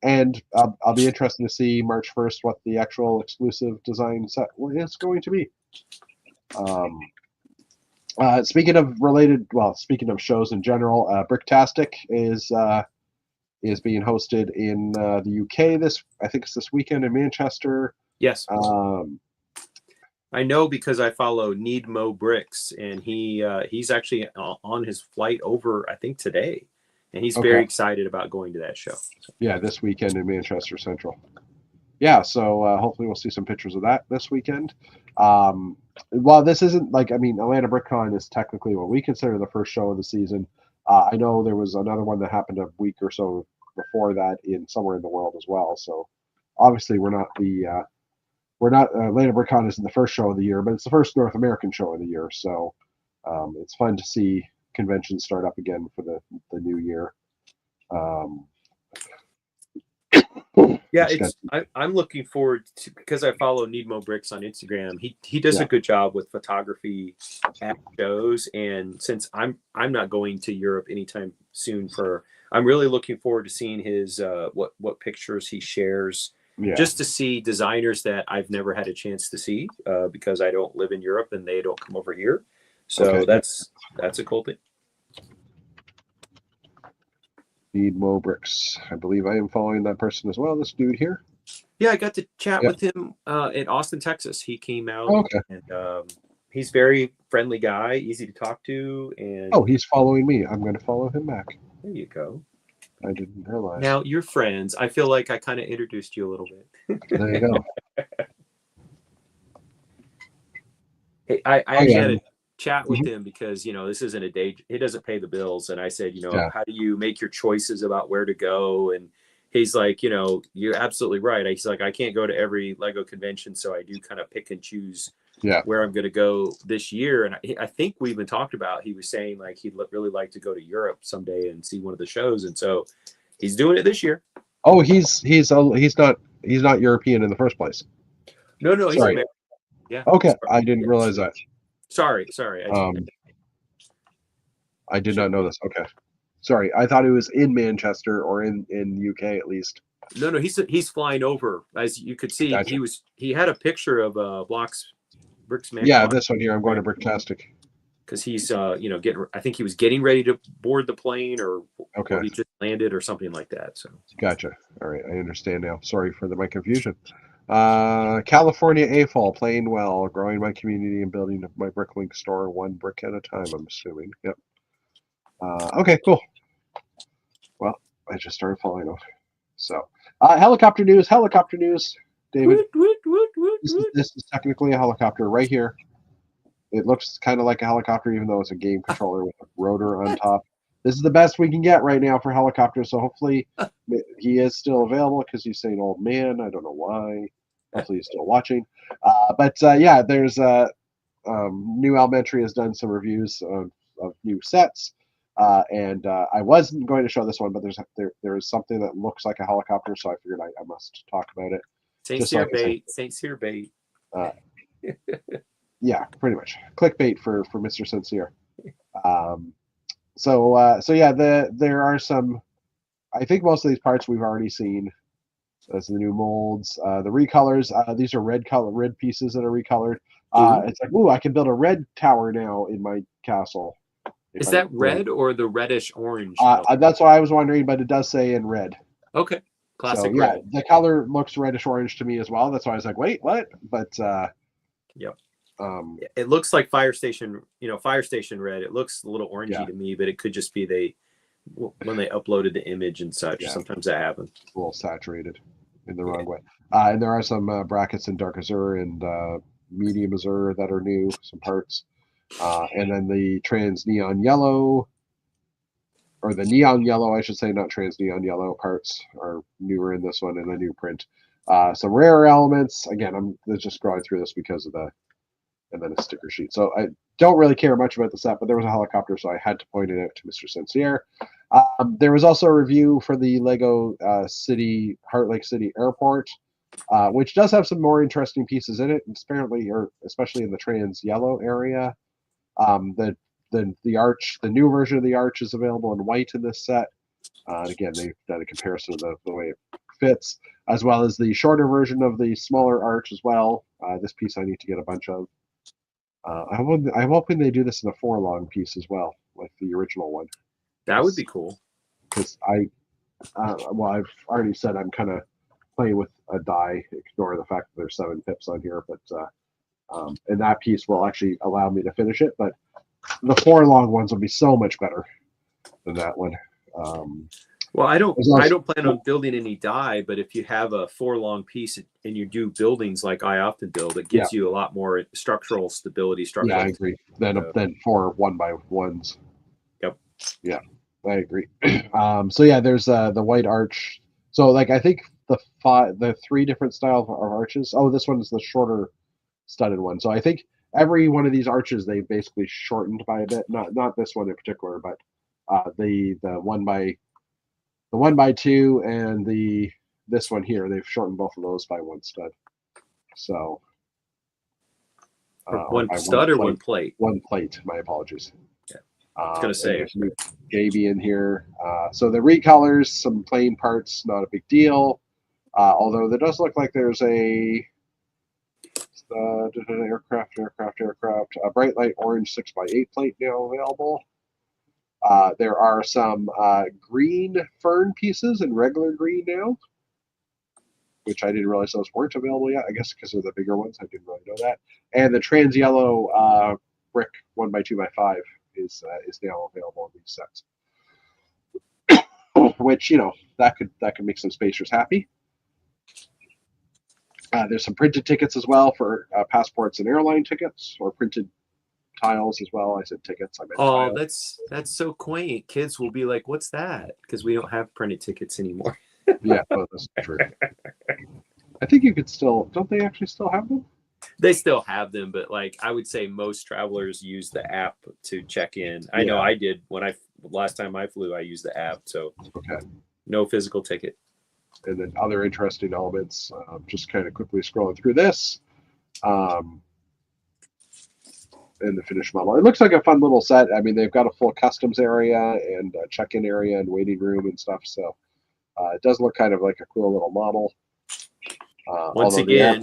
And I'll be interested to see March 1st what the actual exclusive design set is going to be. Speaking of shows in general, Bricktastic is being hosted in the UK I think it's this weekend in Manchester. Yes. Um, I know because I follow Need Mo Bricks, and he's actually on his flight over, I think, today, and he's very excited about going to that show. Yeah, this weekend in Manchester Central. Yeah, so hopefully we'll see some pictures of that this weekend. While this isn't Atlanta BrickCon is technically what we consider the first show of the season. I know there was another one that happened a week or so before that somewhere in the world as well. So obviously we're not Atlanta BrickCon isn't the first show of the year, but it's the first North American show of the year. So it's fun to see conventions start up again for the new year. Yeah, I'm looking forward to, because I follow Need Mo Bricks on Instagram. He does a good job with photography at shows, and since I'm not going to Europe anytime soon, I'm really looking forward to seeing his what pictures he shares, just to see designers that I've never had a chance to see because I don't live in Europe and they don't come over here. So that's a cool thing. Need Mo Bricks. I believe I am following that person as well. This dude here. Yeah, I got to chat with him in Austin, Texas. He came out, and he's very friendly guy, easy to talk to. And he's following me. I'm going to follow him back. There you go. I didn't realize. Now you're friends. I feel like I kind of introduced you a little bit. There you go. Hey, I actually had a chat with him because this isn't a day. He doesn't pay the bills, and I said, how do you make your choices about where to go? And he's like, you're absolutely right. He's like, I can't go to every Lego convention, so I do kind of pick and choose where I'm going to go this year. And I think we even talked about, he was saying like he'd really like to go to Europe someday and see one of the shows, and so he's doing it this year. Oh, he's not European in the first place. No, he's American. Yeah. Okay, I didn't realize that. Sorry. I did not know this. Okay. Sorry, I thought he was in Manchester or in UK at least. No, he's flying over. As you could see, he had a picture of Bricks. Yeah, this one here. I'm going to Bricktastic. Because he's I think he was getting ready to board the plane or he just landed or something like that. So gotcha. All right, I understand now. Sorry for my confusion. California AFOL, playing well, growing my community and building my Bricklink store one brick at a time, I'm assuming. Yep. Okay, cool. Well, I just started following off. So, helicopter news, David. Woot. This is technically a helicopter right here. It looks kind of like a helicopter, even though it's a game controller with a rotor on top. This is the best we can get right now for helicopters. So hopefully he is still available because he's saying old man. I don't know why. Hopefully he's still watching. Yeah, there's New Elementary has done some reviews of new sets. I wasn't going to show this one, but there is something that looks like a helicopter, so I figured I must talk about it. St. Cyr bait. St. Cyr bait. Yeah, pretty much clickbait for Mr. Sincere. So yeah, there are some. I think most of these parts we've already seen. As the new molds, the recolors. These are red pieces that are recolored. It's like, ooh, I can build a red tower now in my castle. Is that red or the reddish orange? That's what I was wondering, but it does say in red. Okay, classic so, red. Yeah, the color looks reddish orange to me as well. That's why I was like, wait, what? But yep. It looks like fire station red. It looks a little orangey to me, but it could just be when they uploaded the image and such. Yeah. Sometimes that happens. A little saturated in the wrong way. And there are some brackets in dark azure and medium azure that are new, some parts. And then the trans neon yellow, or the neon yellow, I should say, not trans neon yellow parts are newer in this one in a new print. Some rare elements. Again, I'm just scrolling through this because of and then a sticker sheet. So I don't really care much about the set, but there was a helicopter, so I had to point it out to Mr. Sincere. There was also a review for the Lego Heart Lake City Airport, which does have some more interesting pieces in it, apparently, or especially in the trans yellow area. The arch, the new version of the arch is available in white in this set. Again, they've done a comparison of the way it fits, as well as the shorter version of the smaller arch as well. This piece I need to get a bunch of. I'm hoping they do this in a 4-long piece as well, like the original one. That would be cool. Because I've already said I'm kind of playing with a die. Ignore the fact that there's 7 pips on here, but and that piece will actually allow me to finish it. But the 4-long ones will be so much better than that one. Well, I don't plan on building any die, but if you have a 4-long piece and you do buildings like I often build, it gives you a lot more structural stability. Yeah, I agree. Than 4 1x1s. Yep. Yeah, I agree. So yeah, there's the white arch. So like I think the 3 different styles of arches. Oh, this one is the shorter studded one. So I think every one of these arches they basically shortened by a bit. Not this one in particular, but the 1x2 and this one here, they've shortened both of those by 1 stud. So one stud or 1 plate? 1 plate. My apologies. Yeah, I was gonna say JB in here. So the recolors, some plain parts, not a big deal. Although there does look like there's a aircraft, a bright light orange 6x8 plate now available. There are some green fern pieces in regular green now, which I didn't realize those weren't available yet. I guess because they're the bigger ones. I didn't really know that. And the trans yellow brick 1x2x5 is now available in these sets. Which that could make some spacers happy. There's some printed tickets as well for passports and airline tickets, or printed tiles as well. I said tickets. I meant tiles. That's so quaint. Kids will be like, "What's that?" Because we don't have printed tickets anymore. Yeah, that's true. I think you could still. Don't they actually still have them? They still have them, but like I would say, most travelers use the app to check in. I know I did when last time I flew. I used the app, so no physical ticket. And then other interesting elements. Just kind of quickly scrolling through this. And the finished model. It looks like a fun little set. I mean, they've got a full customs area and a check-in area and waiting room and stuff. So it does look kind of like a cool little model. Once again,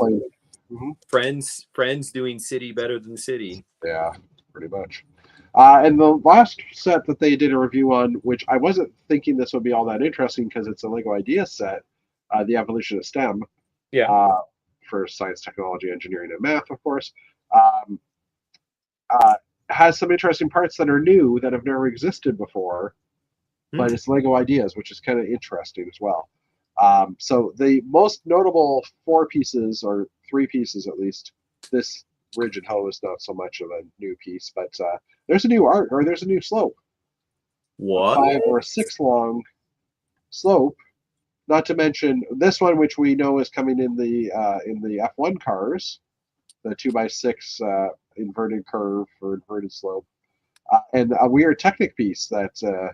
friends doing city better than city. Yeah, pretty much. And the last set that they did a review on, which I wasn't thinking this would be all that interesting because it's a Lego Ideas set, the Evolution of STEM. Yeah. For science, technology, engineering, and math, of course. Has some interesting parts that are new that have never existed before, but it's Lego Ideas, which is kind of interesting as well. So the most notable 4 pieces, or 3 pieces at least, this ridge and hoe is not so much of a new piece, but there's a new art, or there's a new slope. What? A 5 or a 6 long slope. Not to mention this one, which we know is coming in the F1 cars, the 2x6 inverted curve or inverted slope, and a weird Technic piece that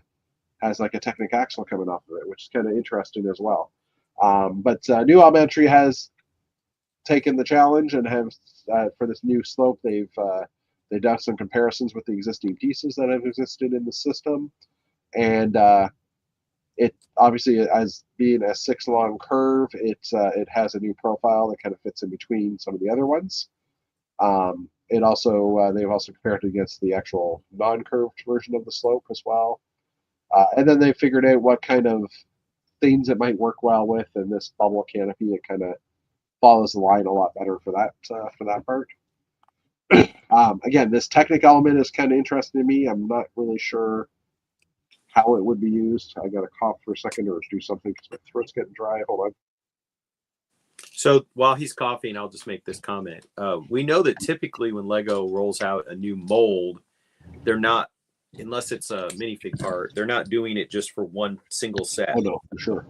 has like a Technic axle coming off of it, which is kind of interesting as well. But New Elementary has taken the challenge and have for this new slope they've done some comparisons with the existing pieces that have existed in the system, and it obviously, as being a 6 long curve, it has a new profile that kind of fits in between some of the other ones. It also they've also compared it against the actual non-curved version of the slope as well, and then they figured out what kind of things it might work well with, and this bubble canopy, it kind of follows the line a lot better for that part. Again, this Technic element is kind of interesting to me. I'm not really sure how it would be used. I got to cough for a second or do something because my throat's getting dry. Hold on. So while he's coughing, I'll just make this comment. We know that typically when Lego rolls out a new mold, they're not, unless it's a minifig part, they're not doing it just for one single set. Oh no, for sure.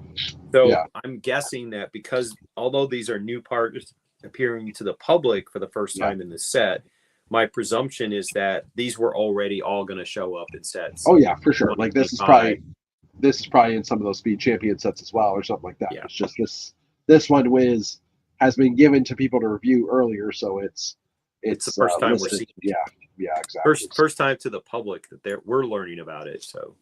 So Yeah. I'm guessing that because although these are new parts appearing to the public for the first time in the set, my presumption is that these were already all going to show up in sets. Oh yeah, for sure. Like this is probably in some of those Speed Champion sets as well, or something like that. Yeah. It's just this one has been given to people to review earlier, so it's the first time listed. We're seeing. Yeah, exactly. First time to the public that we're learning about it. So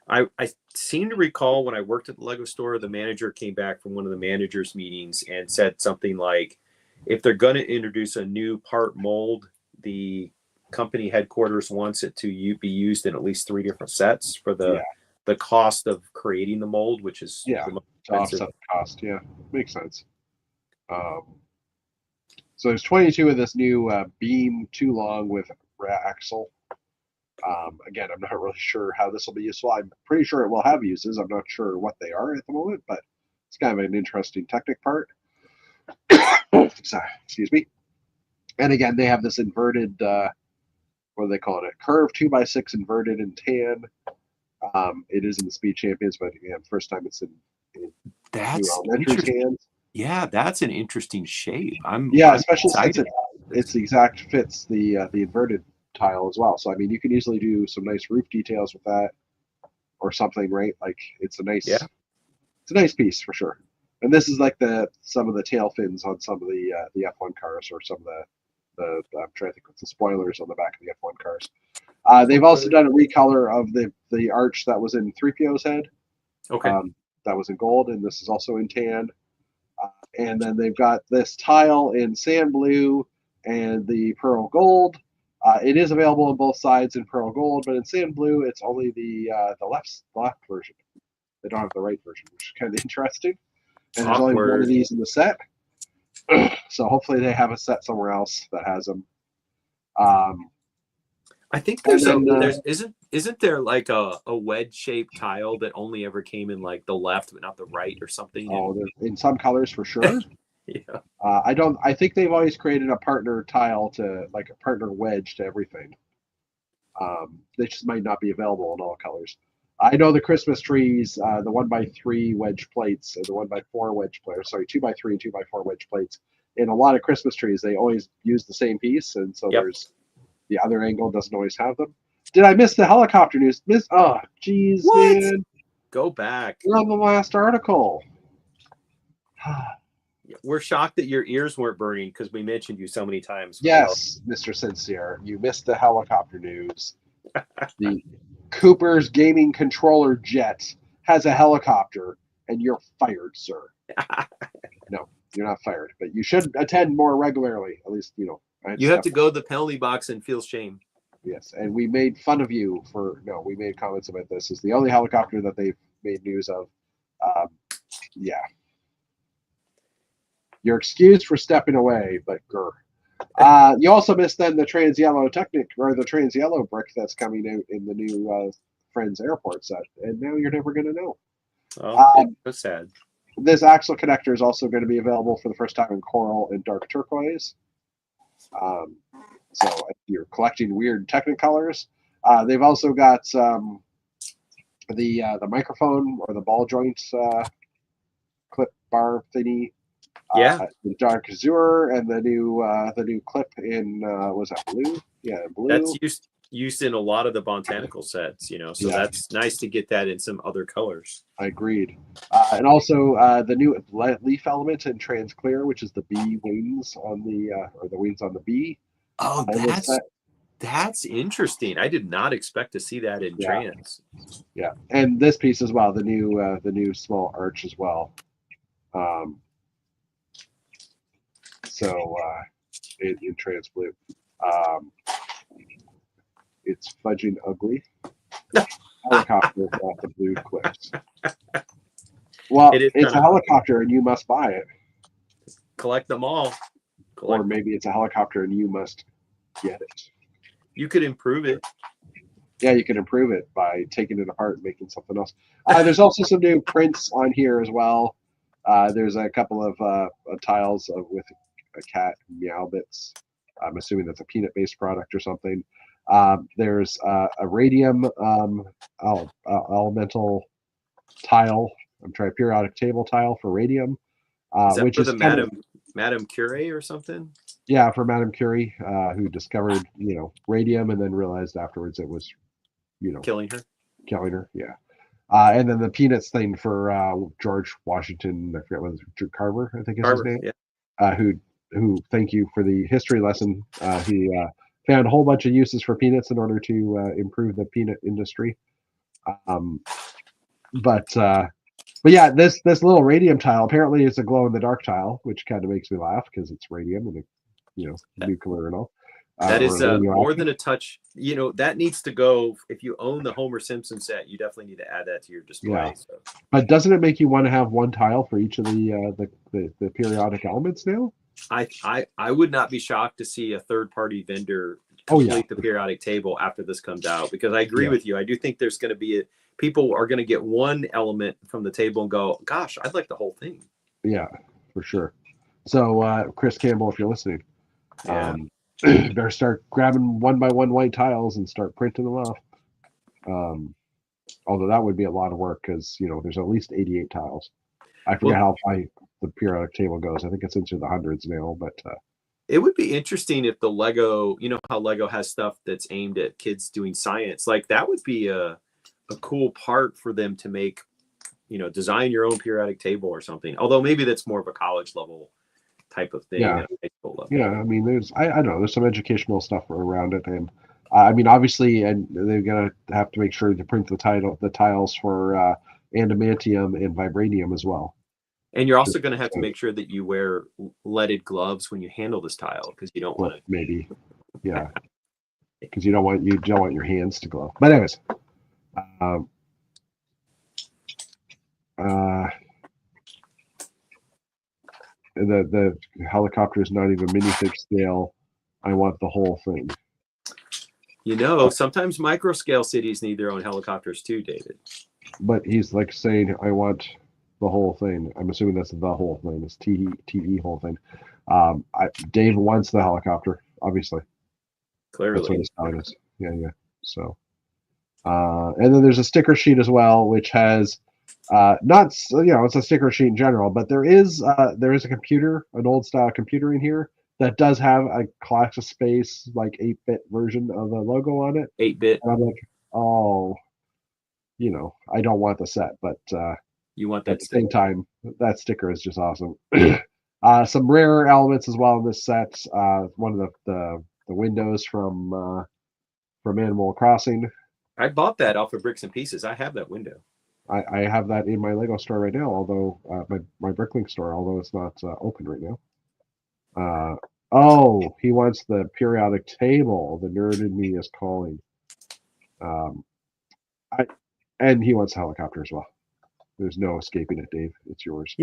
I seem to recall when I worked at the Lego store, the manager came back from one of the managers' meetings and said something like, if they're going to introduce a new part mold, the company headquarters wants it to be used in at least 3 different sets for the cost of creating the mold, which is the most expensive. To offset the cost. Yeah, makes sense. So there's 22 of this new beam 2 long with axle. Again, I'm not really sure how this will be useful. I'm pretty sure it will have uses. I'm not sure what they are at the moment, but it's kind of an interesting Technic part. Sorry, excuse me. And again, they have this inverted, what do they call it? A curved 2x6 inverted in tan. It is in the Speed Champions, but again, first time it's in That's New Elementary hands. Yeah, that's an interesting shape. Especially since it's the exact fits the inverted tile as well. So I mean, you can easily do some nice roof details with that, or something, right? Like it's a nice piece for sure. And this is like some of the tail fins on some of the F1 cars, or some of the I'm trying to think what's the spoilers on the back of the F1 cars. They've also done a recolor of the arch that was in 3PO's head. Okay. That was in gold, and this is also in tan. And then they've got this tile in sand blue and the pearl gold. It is available on both sides in pearl gold, but in sand blue, it's only the left version. They don't have the right version, which is kind of interesting. And there's only one of these in the set. So hopefully they have a set somewhere else that has them. I think isn't there like a wedge shaped tile that only ever came in like the left but not the right or something? Oh, in some colors for sure. Yeah. I think they've always created a partner tile to like a partner wedge to everything. They just might not be available in all colors. I know the Christmas trees, the 1x3 wedge plates and the 1x4 wedge plates, 2x3 and 2x4 wedge plates. In a lot of Christmas trees, they always use the same piece, and so there's the other angle doesn't always have them. Did I miss the helicopter news? Oh, geez, man. Go back. We're on the last article. We're shocked that your ears weren't burning because we mentioned you so many times. Yes, Mr. Sincere, you missed the helicopter news. The Cooper's gaming controller jet has a helicopter, and you're fired, sir. No, you're not fired, but you should attend more regularly. At least, you have to go to the penalty box and feel shame. Yes, and we made fun of you we made comments about this. It's the only helicopter that they've made news of. Yeah. You're excused for stepping away, but grr. You also missed then the trans yellow Technic, or the trans yellow brick that's coming out in the new friend's airport set, and now you're never going to know. Oh, it's so sad. This axle connector is also going to be available for the first time in coral and dark turquoise. So if you're collecting weird Technicolors, they've also got the microphone or the ball joint clip bar thingy. Yeah, The dark azure and the new clip in was that blue? Yeah, blue. that's used in a lot of the botanical sets, so that's nice to get that in some other colors. I agreed. And also the new leaf element in trans clear, which is the bee wings on the or the wings on the bee. Oh, that's interesting. I did not expect to see that in trans. Yeah, and this piece as well, the new small arch as well. So in trans blue, it's fudging ugly. Helicopter without the blue clips. Well, it's a helicopter and you must buy it. Collect them all. Or maybe it's a helicopter and you must get it. You could improve it. Yeah, you can improve it by taking it apart and making something else. There's also some new prints on here as well. There's a couple of tiles with a cat meow bits. I'm assuming that's a peanut-based product or something. There's a radium elemental tile. I'm trying periodic table tile for radium. Is that which for the Madame Curie or something? Yeah, for Madame Curie, who discovered radium and then realized afterwards it was killing her. Yeah. And then the peanuts thing for George Washington, I forget what it was, Carver, I think is his name. Yeah. Who thank you for the history lesson. He found a whole bunch of uses for peanuts in order to improve the peanut industry. But yeah, this little radium tile apparently is a glow in the dark tile, which kind of makes me laugh because it's radium and nuclear and all. That is more than a touch. That needs to go. If you own the Homer Simpson set, you definitely need to add that to your display. Yeah. So. But doesn't it make you want to have one tile for each of the periodic elements now? I would not be shocked to see a third-party vendor complete the periodic table after this comes out, because I agree with you. I do think there's going to be people are going to get one element from the table and go, gosh, I'd like the whole thing. Yeah, for sure. So Chris Campbell, if you're listening, better start grabbing one by one white tiles and start printing them off. Although that would be a lot of work because there's at least 88 tiles. I forget how high the periodic table goes. I think it's into the hundreds now, but it would be interesting if the Lego, how Lego has stuff that's aimed at kids doing science. Like that would be a cool part for them to make, design your own periodic table or something. Although maybe that's more of a college level type of thing. Yeah. I mean, I don't know. There's some educational stuff around it, and I mean, obviously, and they're gonna have to make sure to print the tiles for adamantium and vibranium as well. And you're also going to have to make sure that you wear leaded gloves when you handle this tile, because you don't want to. Maybe, yeah, because you don't want your hands to glow. But anyways, the helicopter is not even minifig scale. I want the whole thing. Sometimes micro scale cities need their own helicopters too, David. But he's like saying, I want the whole thing. I'm assuming that's the whole thing. It's TE whole thing. Dave wants the helicopter, obviously. Clearly. That's what he's telling us. Yeah. So, and then there's a sticker sheet as well, which has it's a sticker sheet in general, but there is a computer, an old style computer in here that does have a ClassicSpace like 8-bit version of the logo on it. 8-bit. And I'm like, I don't want the set, but you want that at the same time, that sticker is just awesome. Some rare elements as well in this set. One of the windows from Animal Crossing. I bought that off of Bricks and Pieces. I have that window. I have that in my Lego store right now, although my Bricklink store, although it's not open right now. He wants the periodic table. The nerd in me is calling. And he wants a helicopter as well. There's no escaping it, Dave. It's yours.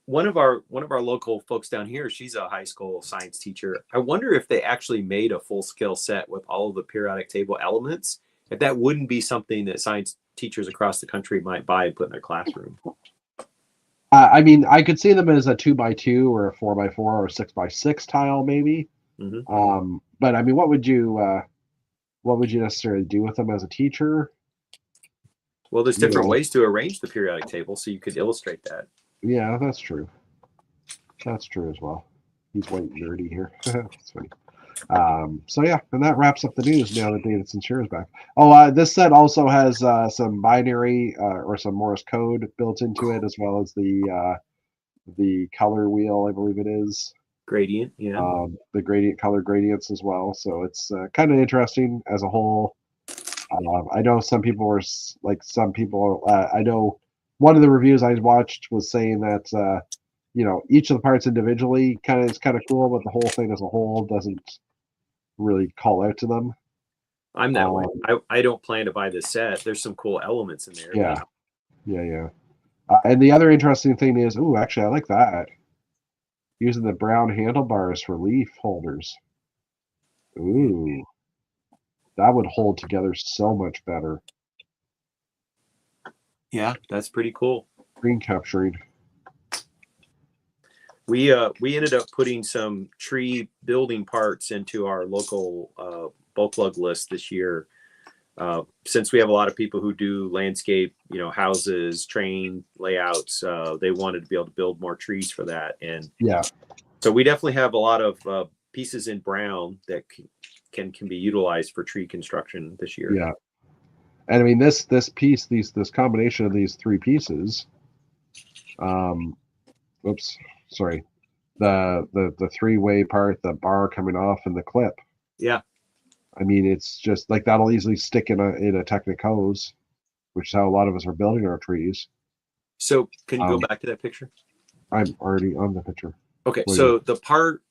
One of our local folks down here, she's a high school science teacher. I wonder if they actually made a full scale set with all of the periodic table elements that wouldn't be something that science teachers across the country might buy and put in their classroom. I mean, I could see them as a 2x2 or a 4x4 or a 6x6 tile, maybe. But I mean, what would you necessarily do with them as a teacher? Well, there's different ways to arrange the periodic table, so you could illustrate that. Yeah, that's true. That's true as well. He's white and nerdy here. That's funny. So yeah, and that wraps up the news now that Davidson Shear is back. Oh, this set also has some binary or some Morse code built into it, as well as the color wheel, I believe it is. Gradient, yeah. The gradient color gradients as well. So it's kind of interesting as a whole. I know some people were I know one of the reviews I watched was saying that each of the parts individually is kind of cool, but the whole thing as a whole doesn't really call out to them. I'm that way. I don't plan to buy this set. There's some cool elements in there. Yeah. And the other interesting thing is, actually, I like that. Using the brown handlebars for leaf holders. Ooh. That would hold together so much better. Yeah, that's pretty cool. Green capturing. We ended up putting some tree building parts into our local bulk lug list this year. Since we have a lot of people who do landscape, houses, train layouts, they wanted to be able to build more trees for that. And so we definitely have a lot of pieces in brown that can be utilized for tree construction this year. Yeah. And I mean, this piece, this combination of these three pieces, the three-way part, the bar coming off, and the clip. Yeah. I mean, it's just like that'll easily stick in a Technic hose, which is how a lot of us are building our trees. So can you go back to that picture? I'm already on the picture. Okay, so the part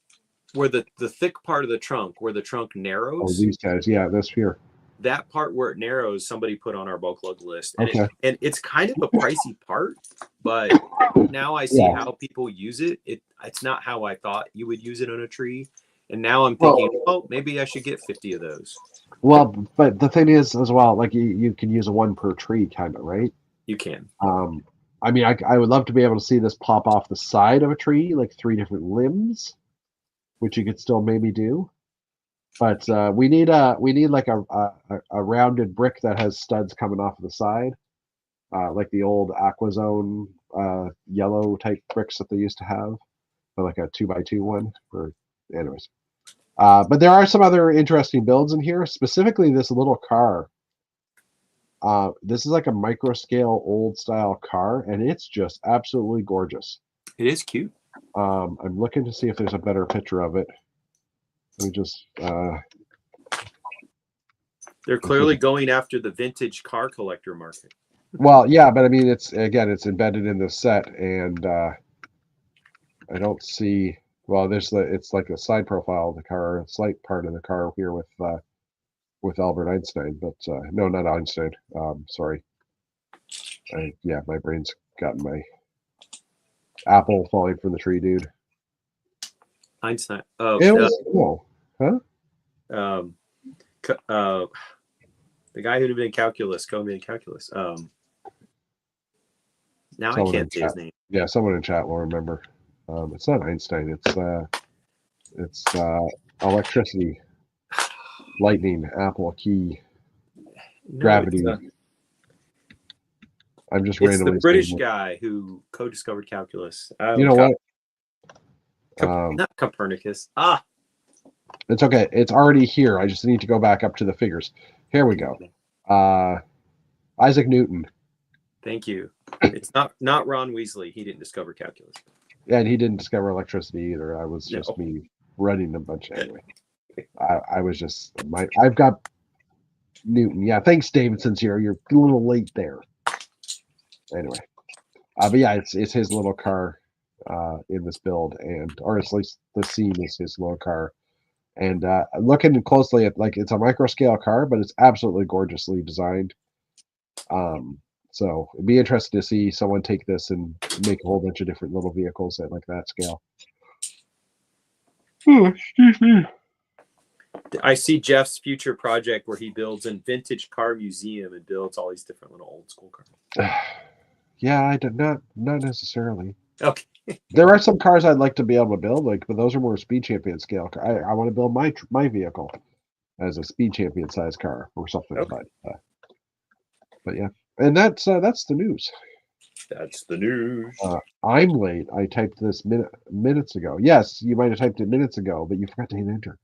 where the thick part of the trunk, where the trunk narrows. Oh, these guys, yeah, this here. That part where it narrows, somebody put on our bulk lug list, and okay. It's kind of a pricey part, but now I see how people use it. It's not how I thought you would use it on a tree, and now I'm thinking, maybe I should get 50 of those. Well, but the thing is, as well, like you can use a one per tree, kind of, right? You can. I mean, I would love to be able to see this pop off the side of a tree, like 3 different limbs, which you could still maybe do. But we need like a rounded brick that has studs coming off of the side, like the old Aquazone yellow type bricks that they used to have, or like a 2x2 one. Anyways, but there are some other interesting builds in here. Specifically, this little car. This is like a micro scale old style car, and it's just absolutely gorgeous. It is cute. I'm looking to see if there's a better picture of it. Let me just. They're clearly going after the vintage car collector market. Well, yeah, but I mean, it's embedded in the set, and I don't see. Well, it's like a side profile of the car, a slight part of the car here with Albert Einstein, but no, not Einstein. Sorry. My brain's gotten my apple falling from the tree, dude. Einstein. Oh, it was cool, huh? The guy who invented calculus, co-invented calculus. Now someone I can't say his name. Yeah, someone in chat will remember. It's not Einstein. It's electricity, lightning, apple, key, gravity. I'm just randomly. It's the British guy who co-discovered calculus. You know what? Not Copernicus. It's okay. It's already here. I just need to go back up to the figures. Here we go. Isaac Newton. Thank you. It's not Ron Weasley. He didn't discover calculus. Yeah, and he didn't discover electricity either. I was just me running a bunch anyway. I was just I've got Newton. Yeah, thanks, Davidson's here. You're a little late there. Anyway, but yeah, it's his little car in this build, or at least the scene is his little car. And looking closely at, like, it's a micro scale car, but it's absolutely gorgeously designed. So it'd be interesting to see someone take this and make a whole bunch of different little vehicles at like that scale. Oh, excuse me. I see Jeff's future project where he builds a vintage car museum and builds all these different little old school cars. Yeah, I did not necessarily. Okay. There are some cars I'd like to be able to build, but those are more speed champion scale. I want to build my vehicle as a speed champion size car or something. Okay. But yeah, and that's the news. That's the news. I'm late. I typed this minutes ago. Yes, you might have typed it minutes ago, but you forgot to hit enter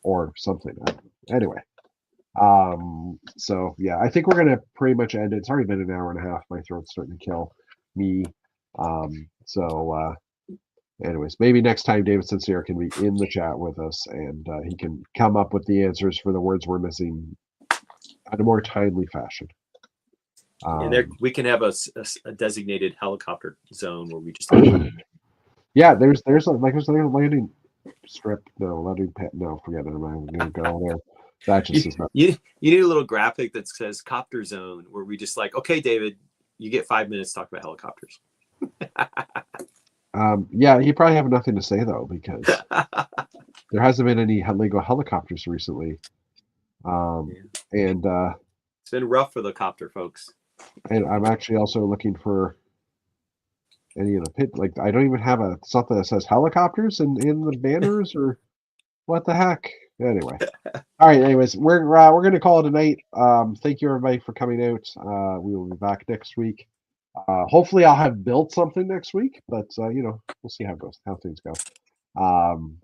or something. Anyway, so yeah, I think we're gonna pretty much end it. It's already been an hour and a half. My throat's starting to kill me. Anyways, maybe next time David Sincere can be in the chat with us and he can come up with the answers for the words we're missing in a more timely fashion. And there, we can have a designated helicopter zone where we just. Yeah, there's a landing strip. No, landing pad. No, forget it. I'm going to go there. That just is not. You need a little graphic that says copter zone where we just like, okay, David, you get 5 minutes to talk about helicopters. Yeah, you probably have nothing to say though because there hasn't been any legal helicopters recently. And it's been rough for the copter folks. And I'm actually also looking for any of the pit. Like I don't even have something that says helicopters in the banners or what the heck. Anyway, all right. Anyways, we're going to call it a night. Thank you everybody for coming out. We will be back next week. Hopefully I'll have built something next week, but we'll see how it goes, how things go.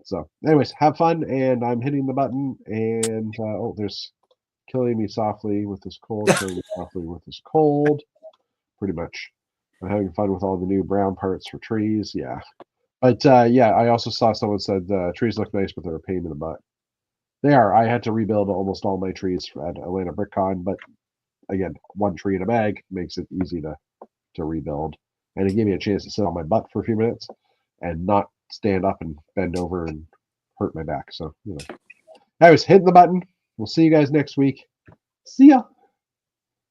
So anyways, have fun, and I'm hitting the button, and there's killing me softly with this cold, killing me softly with this cold. Pretty much. I'm having fun with all the new brown parts for trees, yeah. But yeah, I also saw someone said trees look nice, but they're a pain in the butt. They are. I had to rebuild almost all my trees at Atlanta BrickCon, but again, one tree in a bag makes it easy to rebuild, and it gave me a chance to sit on my butt for a few minutes and not stand up and bend over and hurt my back. So I was hitting the button. We'll see you guys next week. See ya.